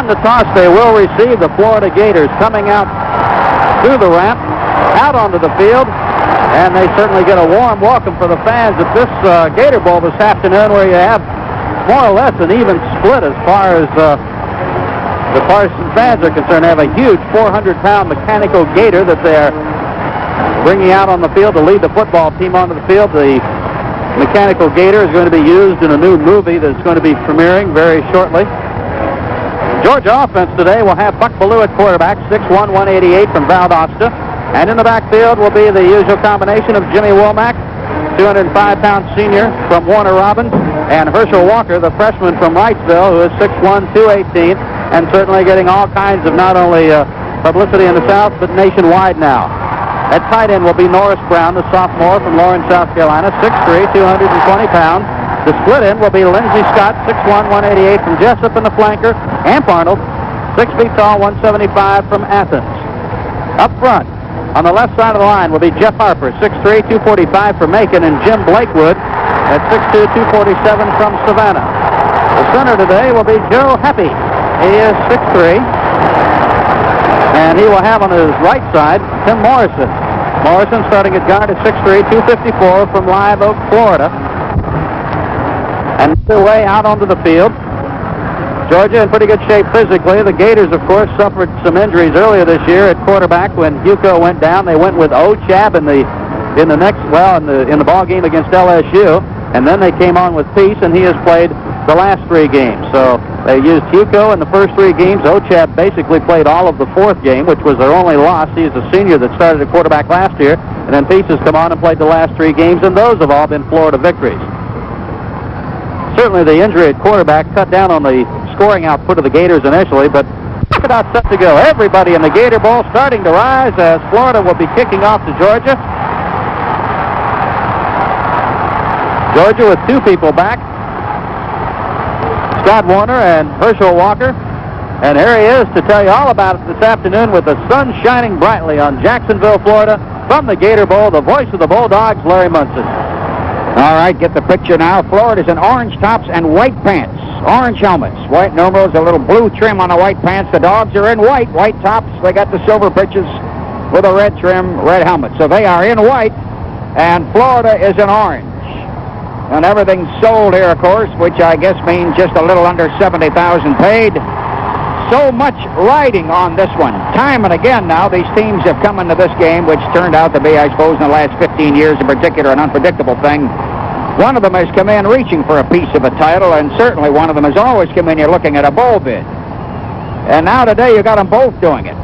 won the toss. They will receive the Florida Gators coming out through the ramp, out onto the field, and they certainly get a warm welcome for the fans at this Gator Bowl this afternoon, where you have more or less an even split as far as the Parsons fans are concerned. They have a huge 400-pound mechanical gator that they're bringing out on the field to lead the football team onto the field. The mechanical gator is going to be used in a new movie that's going to be premiering very shortly. Georgia offense today will have Buck Ballou at quarterback, 6'1", 188 from Valdosta. And in the backfield will be the usual combination of Jimmy Womack, 205-pound senior from Warner Robins, and Herschel Walker, the freshman from Wrightsville, who is 6'1", 218, and certainly getting all kinds of not only publicity in the South, but nationwide now. At tight end will be Norris Brown, the sophomore from Lawrence, South Carolina, 6'3", 220 pounds. The split end will be Lindsey Scott, 6'1", 188 from Jessup, and the flanker, Amp Arnold, 6 feet tall, 175 from Athens. Up front, on the left side of the line will be Jeff Harper, 6'3", 245 from Macon, and Jim Blakewood at 6'2", 247 from Savannah. The center today will be Joe Happy. He is 6'3", and he will have on his right side Tim Morrison. Morrison starting at guard at 6'3", 254 from Live Oak, Florida. And their way out onto the field. Georgia in pretty good shape physically. The Gators, of course, suffered some injuries earlier this year at quarterback when Hugo went down. They went with Ochab in the ball game against LSU, and then they came on with Peace, and he has played the last 3 games. So they used Hugo in the first 3 games. Ochab basically played all of the 4th game, which was their only loss. He's a senior that started at quarterback last year, and then Peace has come on and played the last 3 games, and those have all been Florida victories. Certainly the injury at quarterback cut down on the scoring output of the Gators initially, but look about set to go. Everybody in the Gator Bowl starting to rise as Florida will be kicking off to Georgia. Georgia with 2 people back, Scott Warner and Herschel Walker. And here he is to tell you all about it this afternoon with the sun shining brightly on Jacksonville, Florida. From the Gator Bowl, the voice of the Bulldogs, Larry Munsen. All right, get the picture now. Florida's in orange tops and white pants. Orange helmets, white numerals, a little blue trim on the white pants. The Dogs are in white tops. They got the silver pitches with a red trim, red helmet. So they are in white, and Florida is in orange. And everything's sold here, of course, which I guess means just a little under 70,000 paid. So much riding on this one. Time and again now, these teams have come into this game, which turned out to be, I suppose, in the last 15 years in particular, an unpredictable thing. One of them has come in reaching for a piece of a title, and certainly one of them has always come in here looking at a bowl bid. And now today you got them both doing it.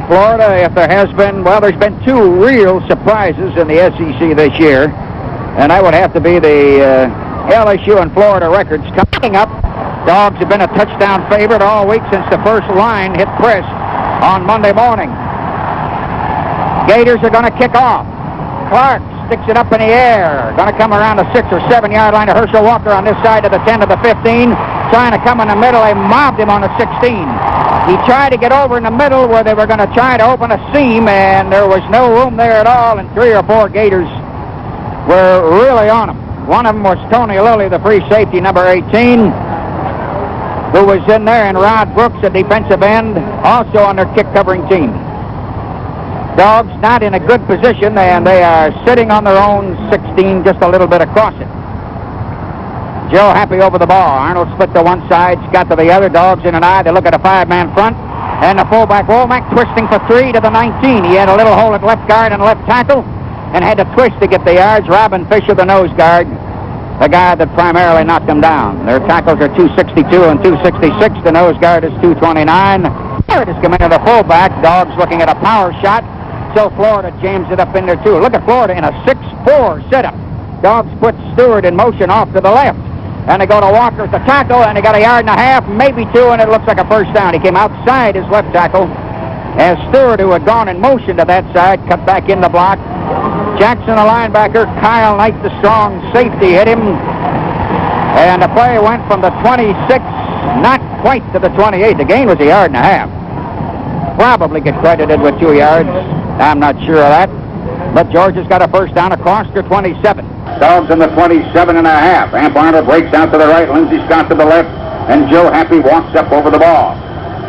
Florida, if there has been, well, there's been 2 real surprises in the SEC this year, and that would have to be the LSU and Florida records coming up. Dogs have been a touchdown favorite all week since the first line hit press on Monday morning. Gators are going to kick off. Clark sticks it up in the air. Going to come around the 6 or 7 yard line to Herschel Walker on this side of the 10 to the 15. Trying to come in the middle. They mobbed him on the 16. He tried to get over in the middle where they were going to try to open a seam, and there was no room there at all, and 3 or 4 Gators were really on him. One of them was Tony Lilly, the free safety, number 18, who was in there, and Rod Brooks, a defensive end, also on their kick-covering team. Dogs not in a good position, and they are sitting on their own 16, just a little bit across it. Joe Happy over the ball. Arnold split to one side, Scott to the other. Dogs in an eye. They look at a 5-man front, and the fullback Womack twisting for 3 to the 19. He had a little hole at left guard and left tackle, and had to twist to get the yards. Robin Fisher, the nose guard, the guy that primarily knocked them down. Their tackles are 262 and 266. The nose guard is 229. Here it is coming to the fullback. Dogs looking at a power shot. So Florida jams it up in there too. Look at Florida in a 6-4 setup. Dogs put Stewart in motion off to the left. And they go to Walker at the tackle, and they got a 1.5 yards, maybe 2, and it looks like a first down. He came outside his left tackle as Stewart, who had gone in motion to that side, cut back in the block. Jackson, the linebacker, Kyle Knight, the strong safety, hit him. And the play went from the 26, not quite to the 28. The gain was a 1.5 yards. Probably get credited with 2 yards. I'm not sure of that. But Georgia's got a first down across their 27. Dogs in the 27.5. Amp Arnold breaks out to the right, Lindsey Scott to the left, and Joe Happy walks up over the ball.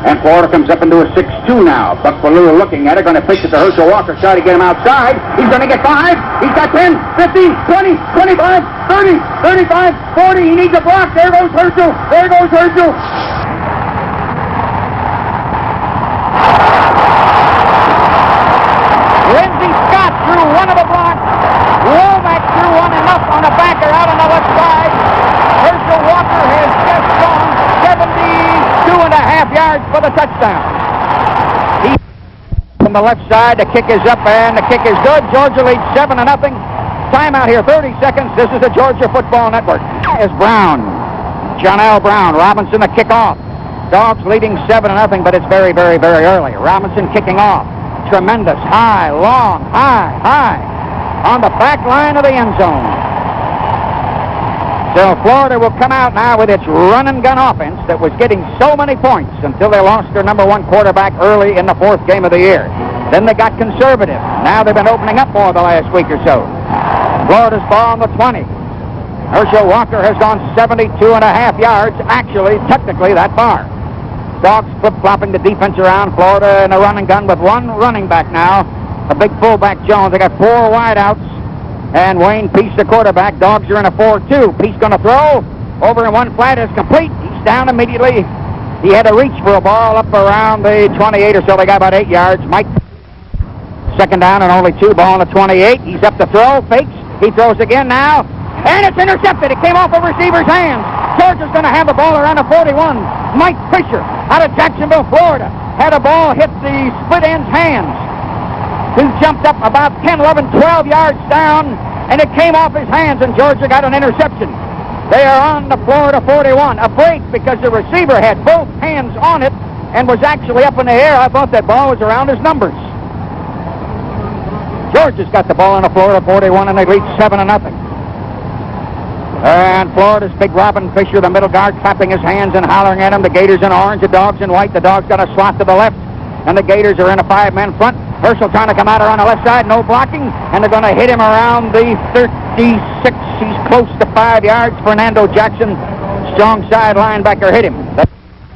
And Florida comes up into a 6-2 now. Buck Bellew looking at it, going to pitch it to Herschel Walker, try to get him outside. He's going to get 5. He's got 10, 15, 20, 25, 30, 35, 40. He needs a block. There goes Herschel. There goes Herschel. Lindsey Scott threw one of the blocks. Womack threw one enough on a backer out on the left side. Herschel Walker has just gone 72.5 yards for the touchdown. He from the left side, the kick is up and the kick is good. Georgia leads 7-0. Timeout here, 30 seconds. This is the Georgia Football Network. Is Brown. John L. Brown. Robinson the kickoff. Dogs leading 7-0, but it's very, very, very early. Robinson kicking off. Tremendous. High, long, high. On the back line of the end zone. So Florida will come out now with its run-and-gun offense that was getting so many points until they lost their number one quarterback early in the fourth game of the year. Then they got conservative. Now they've been opening up more the last week or so. Florida's ball on the 20. Herschel Walker has gone 72.5 yards, actually, technically, that far. Dogs flip-flopping the defense around. Florida in a run-and-gun with one running back now. A big fullback, Jones. They got 4 wideouts. And Wayne Peace, the quarterback. Dogs are in a 4-2. Peace going to throw. Over in one flat is complete. He's down immediately. He had to reach for a ball up around the 28 or so. They got about 8 yards. Mike, second down and only 2. Ball on the 28. He's up to throw. Fakes. He throws again now. And it's intercepted. It came off the receiver's hands. Georgia's going to have the ball around the 41. Mike Fisher out of Jacksonville, Florida, had a ball hit the split end's hands. He jumped up about 10, 11, 12 yards down, and it came off his hands, and Georgia got an interception. They are on the Florida 41. A break because the receiver had both hands on it and was actually up in the air. I thought that ball was around his numbers. Georgia's got the ball on the Florida 41, and they lead 7-0. And Florida's big Robin Fisher, the middle guard, clapping his hands and hollering at him. The Gators in orange, the Dogs in white. The Dogs got a slot to the left, and the Gators are in a 5-man front. Herschel trying to come out around the left side, no blocking, and they're going to hit him around the 36. He's close to 5 yards. Fernando Jackson, strong side linebacker, hit him.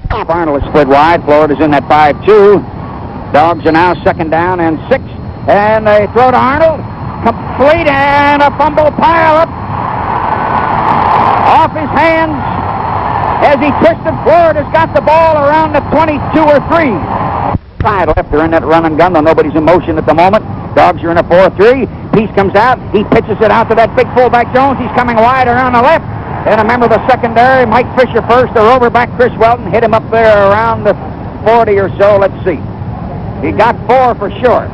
Arnold is split wide. Florida's in that 5-2. Dogs are now second down and 6, and they throw to Arnold. Complete, and a fumble pile up off his hands as he twisted. Florida's got the ball around the 22 or 3. Side left, they're in that run and gun, though nobody's in motion at the moment. Dogs are in a 4-3. Peace comes out. He pitches it out to that big fullback Jones. He's coming wide around the left. And a member of the secondary, Mike Fisher first, the roverback Chris Welton, hit him up there around the 40 or so. Let's see. He got 4 for sure.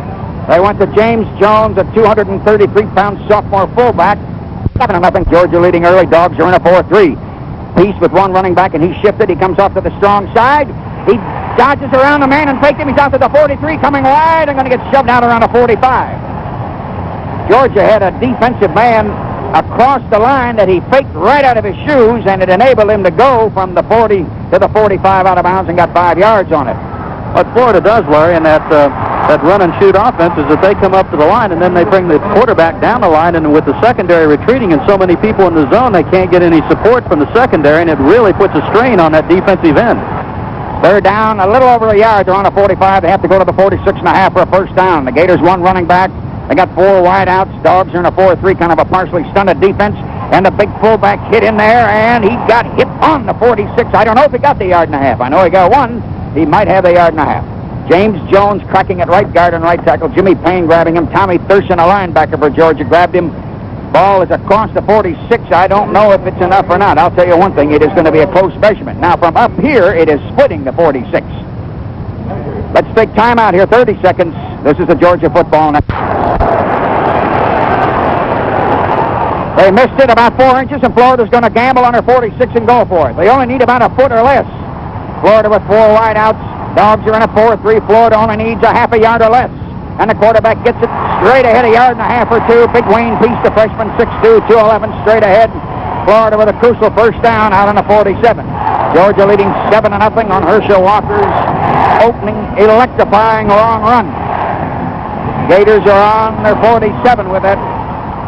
They went to James Jones, a 233-pound sophomore fullback. 7-0, Georgia leading early. Dogs are in a 4-3. Peace with one running back, and he shifted. He comes off to the strong side. He dodges around the man and faked him. He's out to the 43, coming wide. I'm going to get shoved out around the 45. Georgia had a defensive man across the line that he faked right out of his shoes, and it enabled him to go from the 40 to the 45 out of bounds and got 5 yards on it. What Florida does, Larry, in that run-and-shoot offense is that they come up to the line, and then they bring the quarterback down the line, and with the secondary retreating and so many people in the zone, they can't get any support from the secondary, and it really puts a strain on that defensive end. They're down a little over a yard. They're on a 45. They have to go to the 46.5 for a first down. The Gators one running back. They got 4 wideouts. Dogs are in a 4-3, kind of a partially stunted defense. And the big fullback hit in there, and he got hit on the 46. I don't know if he got the 1.5 yards. I know he got 1. He might have the 1.5 yards. James Jones cracking at right guard and right tackle. Jimmy Payne grabbing him. Tommy Thurston, a linebacker for Georgia, grabbed him. Ball is across the 46. I don't know if it's enough or not. I'll tell you one thing. It is going to be a close measurement. Now, from up here, it is splitting the 46. Let's take time out here, 30 seconds. This is the Georgia football. They missed it about 4 inches, and Florida's going to gamble on her 46 and go for it. They only need about a foot or less. Florida with 4 wideouts. Dogs are in a 4-3. Florida only needs a 0.5 yard or less. And the quarterback gets it straight ahead, 1.5 yards or 2. Big Wayne Peace, the freshman, 6'2", 211, straight ahead. Florida with a crucial first down out on the 47. Georgia leading 7-0 on Herschel Walker's opening, electrifying long run. Gators are on their 47 with that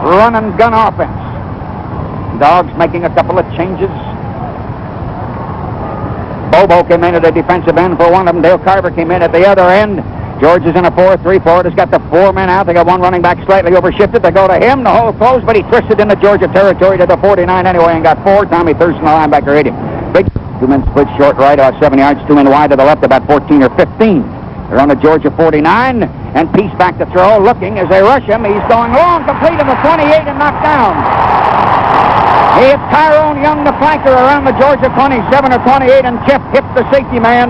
run-and-gun offense. Dogs making a couple of changes. Bobo came in at the defensive end for one of them. Dale Carver came in at the other end. George is in a 4-3 forward. Has got the 4 men out. They got one running back slightly overshifted. They go to him. The hole closed, but he twisted into Georgia territory to the 49 anyway and got 4. Tommy Thurston, the linebacker, hit him. Big 2 men split short right, about 7 yards. 2 men wide to the left, about 14 or 15. They're on the Georgia 49, and Peace back to throw, looking as they rush him. He's going long, complete in the 28 and knocked down. He hit Tyrone Young, the flanker, around the Georgia 27 or 28, and Jeff hit the safety man.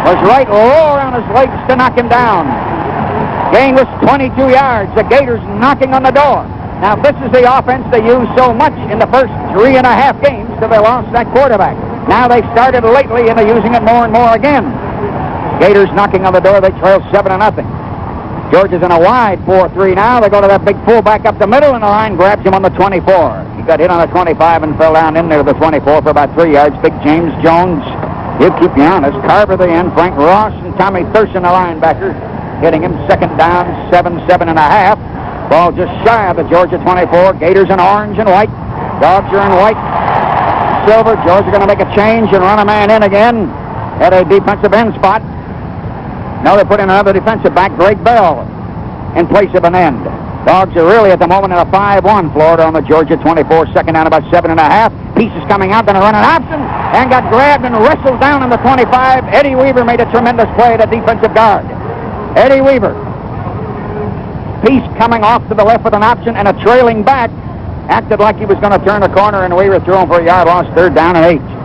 Was right low around his legs to knock him down. Gain was 22 yards. The Gators knocking on the door. Now, this is the offense they used so much in the first 3.5 games till they lost that quarterback. Now they've started lately into using it more and more again. Gators knocking on the door. They trail 7-0. Georgia's in a wide 4-3 now. They go to that big fullback up the middle, and the line grabs him on the 24. He got hit on the 25 and fell down in there to the 24 for about 3 yards. Big James Jones, he'll keep you honest. Carver the end. Frank Ross and Tommy Thurston, the linebacker, hitting him. Second down, 7.5. Ball just shy of the Georgia 24. Gators in orange and white. Dogs are in white, silver. Georgia going to make a change and run a man in again at a defensive end spot. Now they're putting another defensive back, Greg Bell, in place of an end. Dogs are really at the moment in a 5-1. Florida on the Georgia 24, second down about 7.5. Pieces coming out, going to run an option, and got grabbed and wrestled down in the 25. Eddie Weaver made a tremendous play at the defensive guard. Eddie Weaver. Peace coming off to the left with an option and a trailing back. Acted like he was going to turn a corner, and Weaver threw him for a yard loss, 3rd down and 8.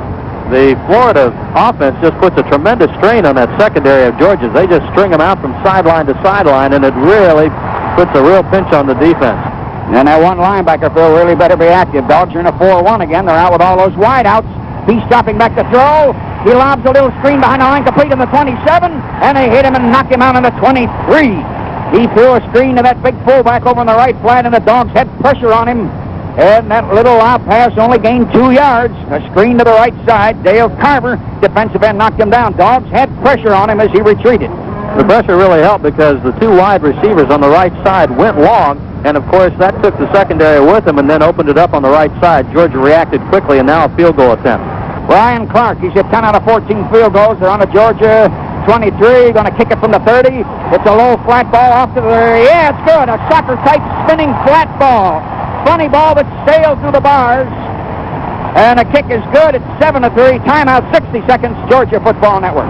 The Florida offense just puts a tremendous strain on that secondary of Georgia's. They just string them out from sideline to sideline, and it really puts a real pinch on the defense. And that one linebacker, Phil, really better be active. Dogs are in a 4-1 again. They're out with all those wideouts. He's dropping back to throw. He lobs a little screen behind the line, complete in the 27, and they hit him and knock him out in the 23. He threw a screen to that big fullback over on the right flat, and the Dogs had pressure on him. And that little out pass only gained 2 yards. A screen to the right side. Dale Carver, defensive end, knocked him down. Dogs had pressure on him as he retreated. The pressure really helped because the 2 wide receivers on the right side went long, and of course that took the secondary with them and then opened it up on the right side. Georgia reacted quickly, and now a field goal attempt. Ryan Clark, he's hit 10 out of 14 field goals. They're on the Georgia 23, going to kick it from the 30. It's a low flat ball off to the... Yeah, it's good. A soccer-type spinning flat ball. Funny ball that sailed through the bars. And the kick is good. It's 7-3. Timeout, 60 seconds. Georgia Football Network.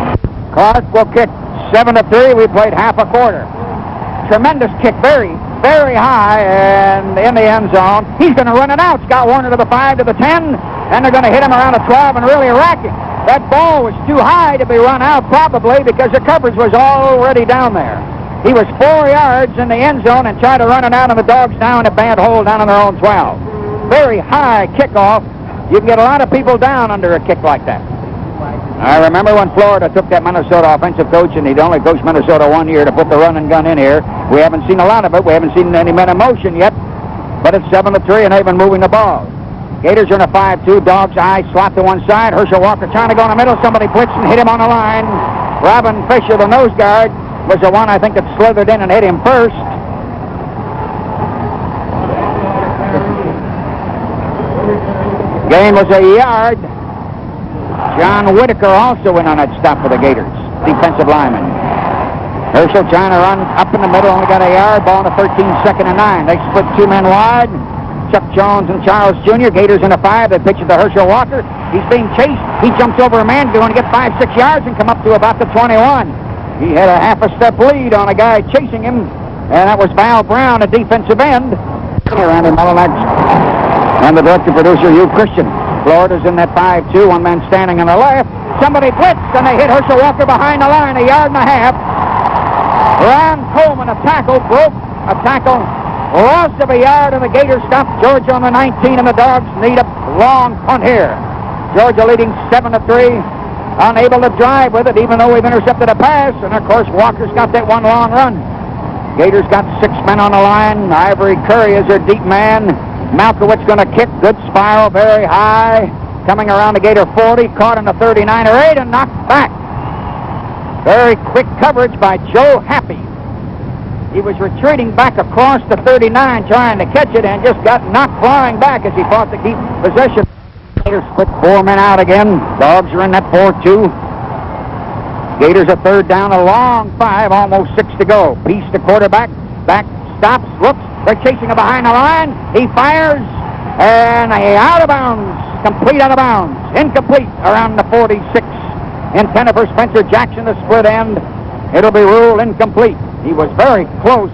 Clark will kick 7-3. We played half a quarter. Tremendous kick, very, very high, and in the end zone. He's going to run it out. Scott Warner to the 5, to the 10, and they're going to hit him around the 12 and really rack him. That ball was too high to be run out, probably because the coverage was already down there. He was 4 yards in the end zone and tried to run it out, and the Dogs down in a bad hole down on their own 12. Very high kickoff. You can get a lot of people down under a kick like that. I remember when Florida took that Minnesota offensive coach, and he'd only coached Minnesota 1 year to put the run and gun in here. We haven't seen a lot of it. We haven't seen any men in motion yet, but it's 7-3, and they've been moving the ball. Gators are in a 5-2. Dogs eye slot to one side. Herschel Walker trying to go in the middle. Somebody blitzed and hit him on the line. Robin Fisher, the nose guard, was the one I think that slithered in and hit him first. Gain was a yard. John Whitaker also went on that stop for the Gators, defensive lineman. Herschel trying to run up in the middle, only got a yard. Ball in the 13, 2nd and 9. They split 2 men wide. Chuck Jones and Charles Jr. Gators in a 5. They pitch it to Herschel Walker. He's being chased. He jumps over a man, going to get 5-6 yards and come up to about the 21. He had a half a step lead on a guy chasing him, and that was Val Brown, a defensive end. Randy Mullinax and the director producer, Hugh Christian. Florida's in that 5-2, one man standing on the left. Somebody blitzed, and they hit Herschel Walker behind the line, 1.5 yards. Ron Coleman, a tackle, broke a tackle. Loss of a yard, and the Gators stopped Georgia on the 19, and the Dogs need a long punt here. Georgia leading 7-3, unable to drive with it, even though we've intercepted a pass, and of course Walker's got that one long run. Gators got 6 men on the line. Ivory Curry is their deep man. Malkowitz going to kick, good spiral, very high, coming around the Gator 40, caught in the 39 or 8, and knocked back. Very quick coverage by Joe Happy. He was retreating back across the 39 trying to catch it and just got knocked flying back as he fought to keep possession. Gators split 4 men out again. Dogs are in that 4-2. Gators a third down, a long 5, almost 6 to go. Piece to quarterback, back, stops, looks. They're chasing him behind the line. He fires, and out of bounds. Complete out of bounds. Incomplete around the 46. Intended for Spencer Jackson, the split end. It'll be ruled incomplete. He was very close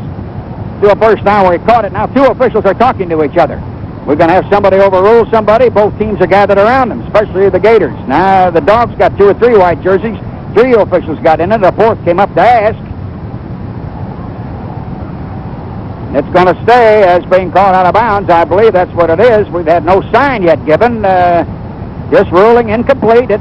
to a first down where he caught it. Now 2 officials are talking to each other. We're going to have somebody overrule somebody. Both teams are gathered around them, especially the Gators. Now, the Dogs got 2 or 3 white jerseys. 3 officials got in it. The 4th came up to ask. It's going to stay as being called out of bounds. I believe that's what it is. We've had no sign yet given. Just ruling incomplete.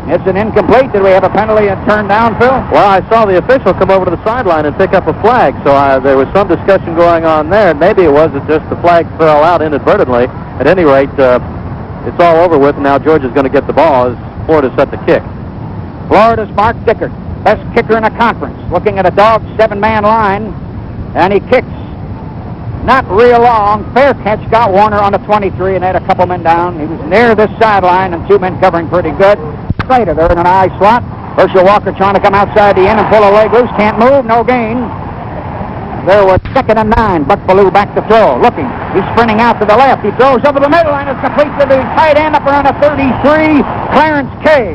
It's an incomplete. Did we have a penalty and turn down, Phil? Well, I saw the official come over to the sideline and pick up a flag, so there was some discussion going on there. Maybe it was that just the flag fell out inadvertently. At any rate, it's all over with. Now Georgia's going to get the ball as Florida set the kick. Florida's Mark Dickert, best kicker in the conference, looking at a Dog 7-man line, and he kicks not real long. Fair catch, got Warner on the 23 and had a couple men down. He was near this sideline and 2 men covering pretty good. Later, they're in an I slot. Herschel Walker trying to come outside the end and pull a leg loose. Can't move, no gain. There was 2nd and 9. Buck Ballou back to throw. Looking. He's sprinting out to the left. He throws over the middle line. It's complete to the tight end up around the 33. Clarence Kay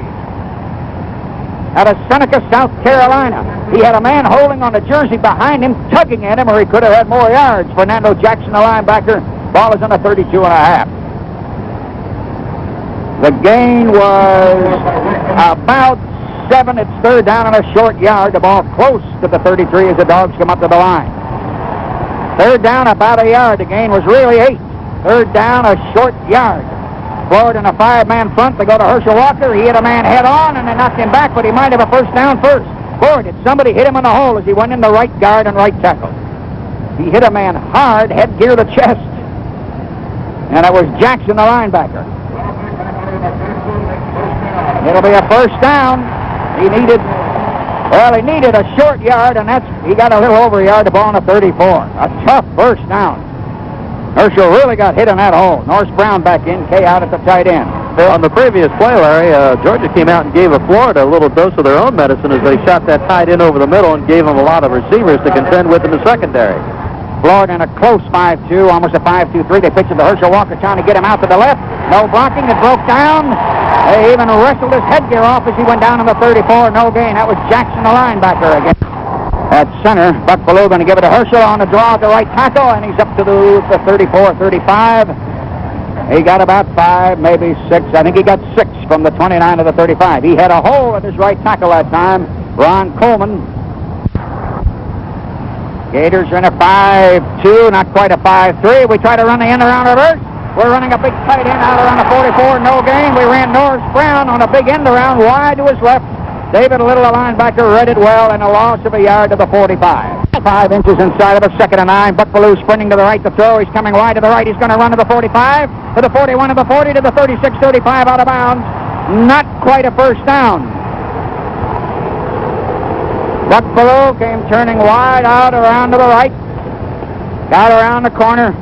out of Seneca, South Carolina. He had a man holding on the jersey behind him, tugging at him, or he could have had more yards. Fernando Jackson, the linebacker. Ball is on the 32.5. The gain was about 7. It's 3rd down and a short yard. The ball close to the 33 as the Dogs come up to the line. 3rd down, about a yard. The gain was really 8. 3rd down, a short yard. Florida in a 5-man front. They go to Herschel Walker. He hit a man head on, and they knocked him back, but he might have a first down first. Boy, did somebody hit him in the hole as he went in the right guard and right tackle. He hit a man hard, headgear to chest. And it was Jackson, the linebacker. It'll be a first down. He needed a short yard, and he got a little over a yard, the ball on the 34. A tough first down. Herschel really got hit in that hole. Norris Brown back in, Kay out at the tight end. On the previous play, Larry, Georgia came out and gave Florida a little dose of their own medicine as they shot that tight end over the middle and gave them a lot of receivers to contend with in the secondary. Florida in a close 5-2, almost a 5-2-3. They pitched it to Herschel Walker trying to get him out to the left. No blocking. It broke down. They even wrestled his headgear off as he went down on the 34. No gain. That was Jackson, the linebacker, again. At center, Buck Ballou going to give it to Herschel on the draw at the right tackle, and he's up to the 34-35. He got about 5, maybe 6. I think he got 6 from the 29 to the 35. He had a hole at his right tackle that time. Ron Coleman. Gators are in a 5-2, not quite a 5-3. We try to run the end around reverse. We're running a big tight end out around the 44, no gain. We ran Norris Brown on a big end around wide to his left. David Little, the linebacker, read it well, and a loss of a yard to the 45. 5 inches inside of a 2nd and 9. Buck Ballou sprinting to the right to throw. He's coming wide to the right. He's going to run to the 45, to the 41, to the 40, to the 36, 35 out of bounds. Not quite a first down. Buck Ballou came turning wide out around to the right. Got around the corner.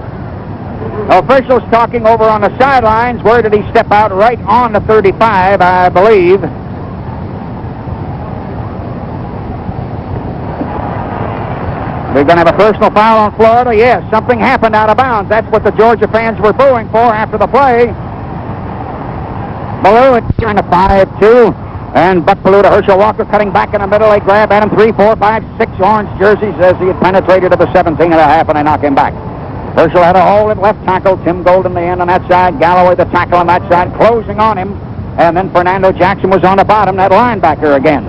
Officials talking over on the sidelines. Where did he step out? Right on the 35, I believe. We're going to have a personal foul on Florida. Yes, something happened out of bounds. That's what the Georgia fans were booing for after the play. Ballou in a 5-2. And Buck Ballou to Herschel Walker, cutting back in the middle. They grab at him. 3, 4, 5, 6 orange jerseys as he had penetrated to the 17 and a half, and they knock him back. Herschel had a hole at left tackle. Tim Golden, the end on that side. Galloway, the tackle on that side, closing on him. And then Fernando Jackson was on the bottom, that linebacker again.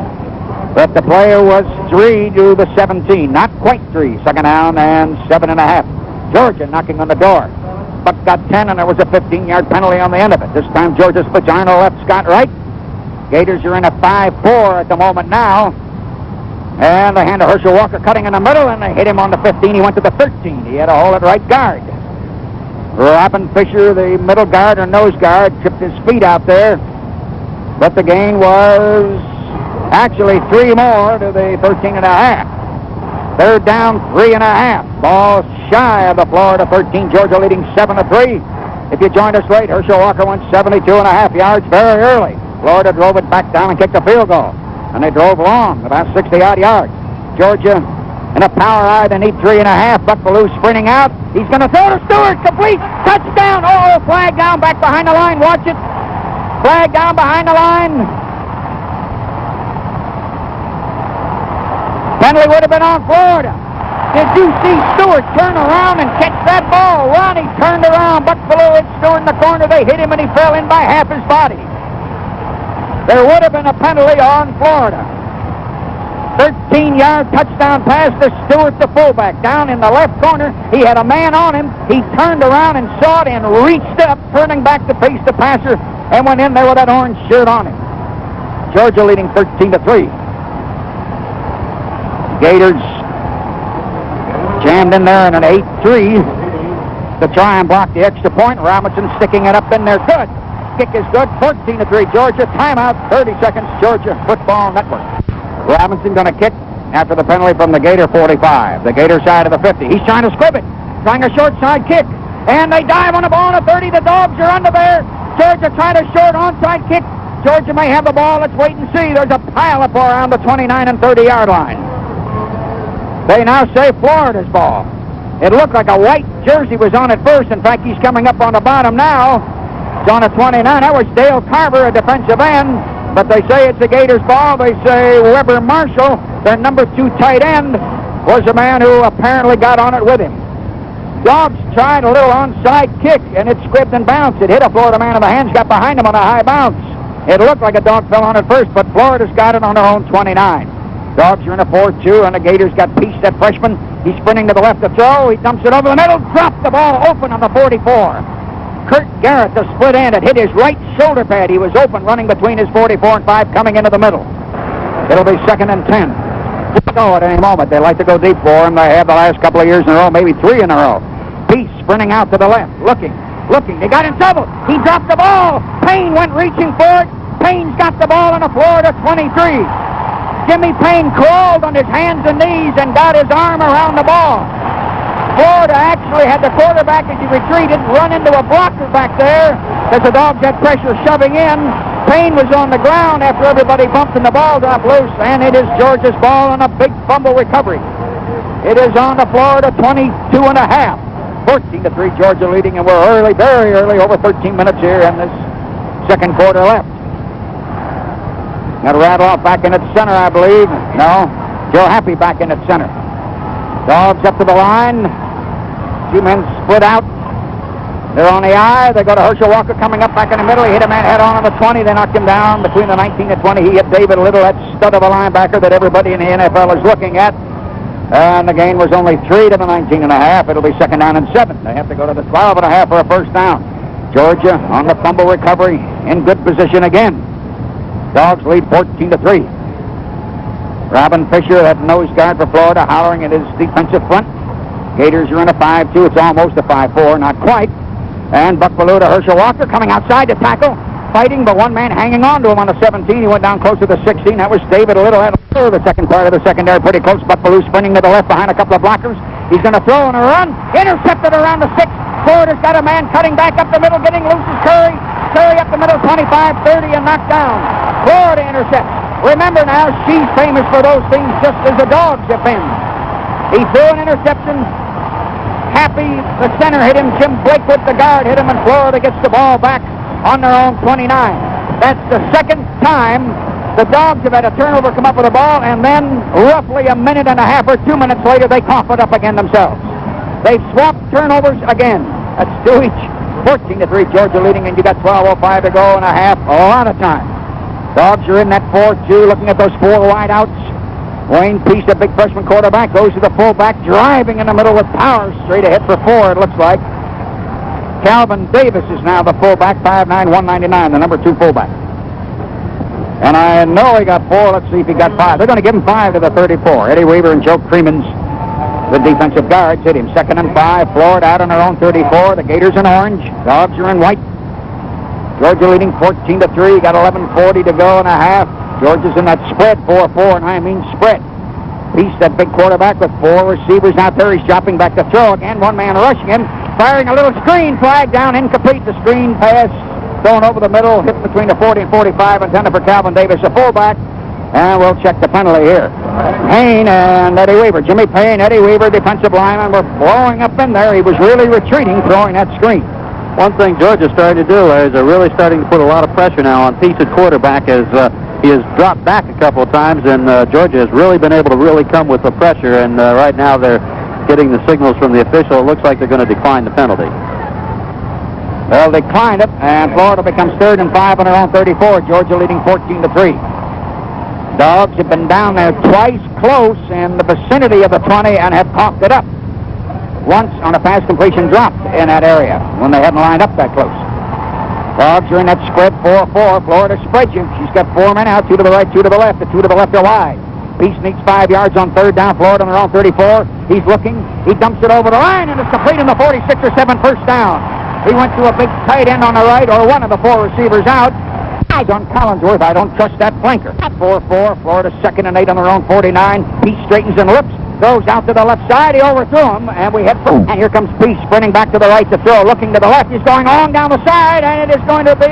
But the player was 3 to the 17. Not quite 3. 2nd down and 7.5. Georgia knocking on the door. Buck got 10, and there was a 15-yard penalty on the end of it. This time Georgia splits Arno left, Scott right. Gators are in a 5-4 at the moment now. And they hand to Herschel Walker cutting in the middle, and they hit him on the 15. He went to the 13. He had a hole at right guard. Robin Fisher, the middle guard or nose guard, tripped his feet out there. But the gain was actually 3 more to the 13.5. 3rd down, 3.5. Ball shy of the Florida 13. Georgia leading 7-3. If you joined us late, Herschel Walker went 72.5 yards very early. Florida drove it back down and kicked a field goal. And they drove long, about 60-odd yards. Georgia in a power eye, they need 3.5. Buck Bellew sprinting out. He's going to throw to Stewart. Complete. Touchdown. Oh, flag down back behind the line. Watch it. Flag down behind the line. Penalty would have been on Florida. Did you see Stewart turn around and catch that ball? Ronnie turned around. Buck Bellew hit Stewart in the corner. They hit him and he fell in by half his body. There would have been a penalty on Florida. 13-yard touchdown pass to Stewart, the fullback. Down in the left corner, he had a man on him. He turned around and saw it and reached up, turning back to face the passer, and went in there with that orange shirt on him. Georgia leading 13-3. Gators jammed in there in an 8-3 to try and block the extra point. Robinson sticking it up in there. Good. Kick is good. 14-3 Georgia. Timeout. 30 seconds. Georgia Football Network. Robinson going to kick after the penalty from the Gator 45. The Gator side of the 50. He's trying to squib it. Trying a short side kick. And they dive on the ball on the 30. The Dogs are under there. Georgia trying a short onside kick. Georgia may have the ball. Let's wait and see. There's a pile up around the 29 and 30-yard line. They now say Florida's ball. It looked like a white jersey was on at first. In fact, he's coming up on the bottom now. It's on a 29. That was Dale Carver, a defensive end. But they say it's the Gators' ball. They say Weber Marshall, their number 2 tight end, was the man who apparently got on it with him. Dogs tried a little onside kick, and it squibbed and bounced. It hit a Florida man in the hands, got behind him on a high bounce. It looked like a dog fell on it first, but Florida's got it on their own 29. Dogs are in a 4-2, and the Gators got Peace, that freshman. He's sprinting to the left to throw. He dumps it over the middle, dropped the ball open on the 44. Kurt Garrett, the split end, it hit his right shoulder pad. He was open, running between his 44 and 5, coming into the middle. It'll be 2nd and 10. Go at any moment. They like to go deep for him. They have the last couple of years in a row, maybe 3 in a row. Peace sprinting out to the left, looking. They got in trouble. He dropped the ball. Payne went reaching for it. Payne's got the ball on the Florida 23. Jimmy Payne crawled on his hands and knees and got his arm around the ball. Florida actually had the quarterback, as he retreated, run into a blocker back there as the Dogs had pressure shoving in. Payne was on the ground after everybody bumped and the ball dropped loose, and it is Georgia's ball on a big fumble recovery. It is on the Florida 22 and a half. 14-3 Georgia leading, and we're early, very early, over 13 minutes here in this second quarter left. Got to rattle off back in its center, I believe. No, Joe Happy back in its center. Dogs up to the line. 2 men split out. They're on the eye. They go to Herschel Walker coming up back in the middle. He hit a man head on the 20. They knocked him down between the 19 and 20. He hit David Little, that stud of a linebacker that everybody in the NFL is looking at. And the gain was only 3 to the 19 and a half. It'll be 2nd down and 7. They have to go to the 12 and a half for a first down. Georgia on the fumble recovery in good position again. Dogs lead 14-3. Robin Fisher, that nose guard for Florida, hollering at his defensive front. Gators are in a 5-2. It's almost a 5-4, not quite. And Buck Bellew to Herschel Walker coming outside to tackle. Fighting, but one man hanging on to him on the 17. He went down close to the 16. That was David Little. The second part of the secondary pretty close. Buck Bellew sprinting to the left behind a couple of blockers. He's going to throw on a run. Intercepted around the 6. Florida's got a man cutting back up the middle, getting loose as Curry. Curry up the middle, 25, 30, and knocked down. Florida intercepts. Remember now, she's famous for those things just as the Dogs have been. He threw an interception. Happy, the center hit him. Jim Blakewood, the guard, hit him, and Florida gets the ball back on their own 29. That's the second time the Dogs have had a turnover come up with the ball, and then roughly a minute and a half or 2 minutes later, they cough it up again themselves. They've swapped turnovers again. That's 2 each. 14-3, Georgia leading, and you got 12:05 to go and a half. A lot of time. Dogs are in that 4-2, looking at those 4 wideouts. Wayne Peace, a big freshman quarterback, goes to the fullback, driving in the middle with power, straight ahead for 4, it looks like. Calvin Davis is now the fullback, 5'9", 199, the number 2 fullback. And I know he got 4. Let's see if he got 5. They're going to give him 5 to the 34. Eddie Weaver and Joe Creemans, the defensive guards, hit him. 2nd and 5. Florida out on their own 34. The Gators in orange. Dogs are in white. Georgia leading 14-3. Got 11:40 to go and a half. Georgia's in that spread, 4-4, and I mean spread. Peace, that big quarterback with 4 receivers out there. He's dropping back to throw again. One man rushing him. firing a little screen, flag down, incomplete. The screen pass thrown over the middle, hit between the 40 and 45, intended for Calvin Davis, a fullback. And we'll check the penalty here. Payne and Eddie Weaver. Jimmy Payne, Eddie Weaver, defensive lineman, were blowing up in there. He was really retreating, throwing that screen. One thing Georgia's starting to do, Larry, is they're really starting to put a lot of pressure now on Peace at quarterback as he has dropped back a couple of times, and Georgia has really been able to really come with the pressure, and right now they're getting the signals from the official. It looks like they're going to decline the penalty. They'll decline it, and Florida becomes 3rd and 5 on their own 34. Georgia leading 14-3. Dogs have been down there twice close in the vicinity of the 20 and have coughed it up. Once on a pass completion dropped in that area when they hadn't lined up that close. Dogs are in that spread 4-4. Florida spreads you. She's got 4 men out, 2 to the right, 2 to the left. The 2 to the left are wide. Peace needs 5 yards on 3rd down. Florida on their own 34. He's looking. He dumps it over the line, and it's complete in the 46 or 7 first down. He went to a big tight end on the right, or one of the 4 receivers out. Eyes on Collinsworth. I don't trust that flanker. 4-4. Florida 2nd and 8 on their own 49. Peace straightens and lips. Goes out to the left side. He overthrew him, and we head for. And here comes Peace sprinting back to the right to throw. Looking to the left. He's going on down the side, and it is going to be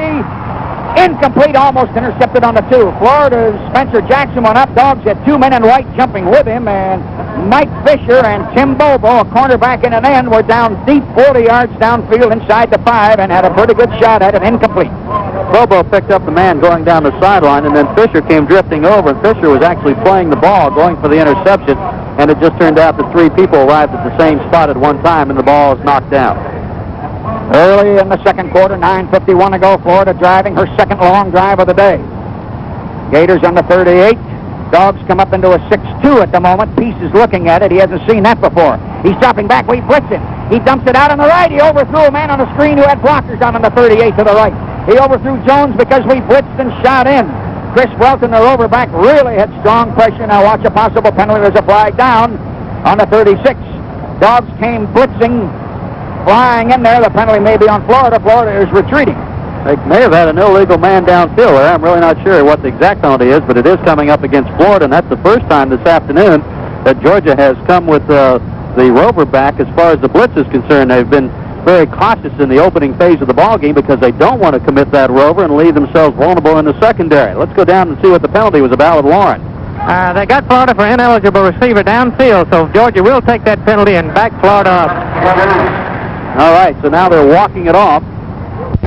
incomplete, almost intercepted on the 2. Florida's Spencer Jackson went up. Dogs had 2 men in white jumping with him, and Mike Fisher and Tim Bobo, a cornerback and an end, were down deep 40 yards downfield inside the 5 and had a pretty good shot at it, incomplete. Bobo picked up the man going down the sideline, and then Fisher came drifting over, and Fisher was actually playing the ball, going for the interception, and it just turned out that 3 people arrived at the same spot at one time, and the ball was knocked down. Early in the second quarter, 9:51 to go, Florida driving her second long drive of the day. Gators on the 38. Dogs come up into a 6-2 at the moment. Peace is looking at it. He hasn't seen that before. He's dropping back. We blitz it. He dumps it out on the right. He overthrew a man on the screen who had blockers down on the 38 to the right. He overthrew Jones because we blitzed and shot in. Chris Welton, the overback, really had strong pressure. Now watch a possible penalty. There's a flag down on the 36. Dogs came blitzing, flying in there. The penalty may be on Florida. Florida is retreating. They may have had an illegal man downfield there. I'm really not sure what the exact penalty is, but it is coming up against Florida, and that's the first time this afternoon that Georgia has come with the rover back as far as the blitz is concerned. They've been very cautious in the opening phase of the ball game because they don't want to commit that rover and leave themselves vulnerable in the secondary. Let's go down and see what the penalty was about with Lauren. They got Florida for ineligible receiver downfield, so Georgia will take that penalty and back Florida up. All right, so now they're walking it off.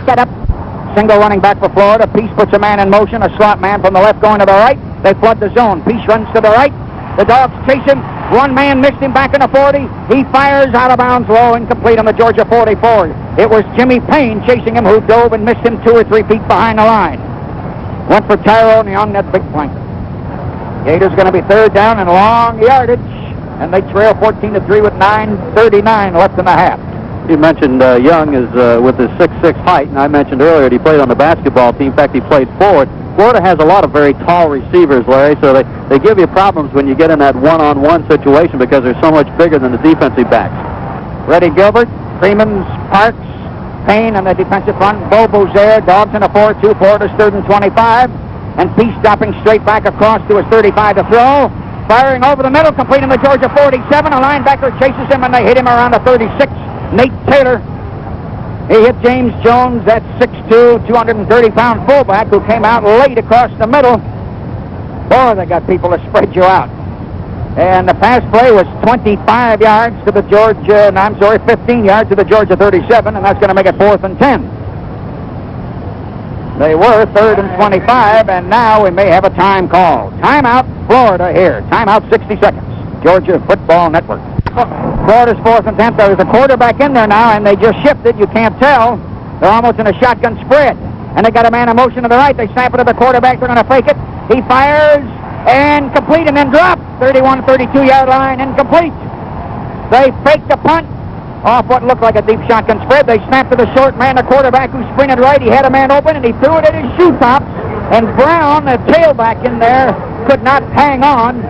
Set up. Single running back for Florida. Peace puts a man in motion, a slot man from the left going to the right. They flood the zone. Peace runs to the right. The Dogs chase him. One man missed him back in the 40. He fires out of bounds low, incomplete on the Georgia 44. It was Jimmy Payne chasing him, who dove and missed him 2 or 3 feet behind the line. Went for Tyrone on that big flanker. Gators going to be 3rd down and long yardage, and they trail 14-3 with 9:39 left in the half. You mentioned Young is with his 6'6" height, and I mentioned earlier that he played on the basketball team. In fact, he played forward. Florida has a lot of very tall receivers, Larry, so they give you problems when you get in that one-on-one situation because they're so much bigger than the defensive backs. Reddy Gilbert, Freeman's, Parks, Payne on the defensive front. Bobo's there. Dogs in a 4-2. Florida's 3rd and 25. And Peace dropping straight back across to his 35 to throw. Firing over the middle, completing the Georgia 47. A linebacker chases him, and they hit him around the 36. Nate Taylor. He hit James Jones, that 6'2", 230-pound fullback who came out late across the middle. Boy, they got people to spread you out. And the pass play was 25 yards to the 15 yards to the Georgia 37, and that's going to make it 4th and 10. They were 3rd and 25, and now we may have a time call. Timeout, Florida here. Timeout, 60 seconds. Georgia Football Network. Florida's 4th and 10. There's a quarterback in there now, and they just shifted. You can't tell. They're almost in a shotgun spread. And they got a man in motion to the right. They snap it to the quarterback. They're going to fake it. He fires and complete and then drop. 31, 32-yard line, incomplete. They faked the punt off what looked like a deep shotgun spread. They snapped to the short man, the quarterback, who sprinted right. He had a man open, and he threw it at his shoe tops. And Brown, the tailback in there, could not hang on.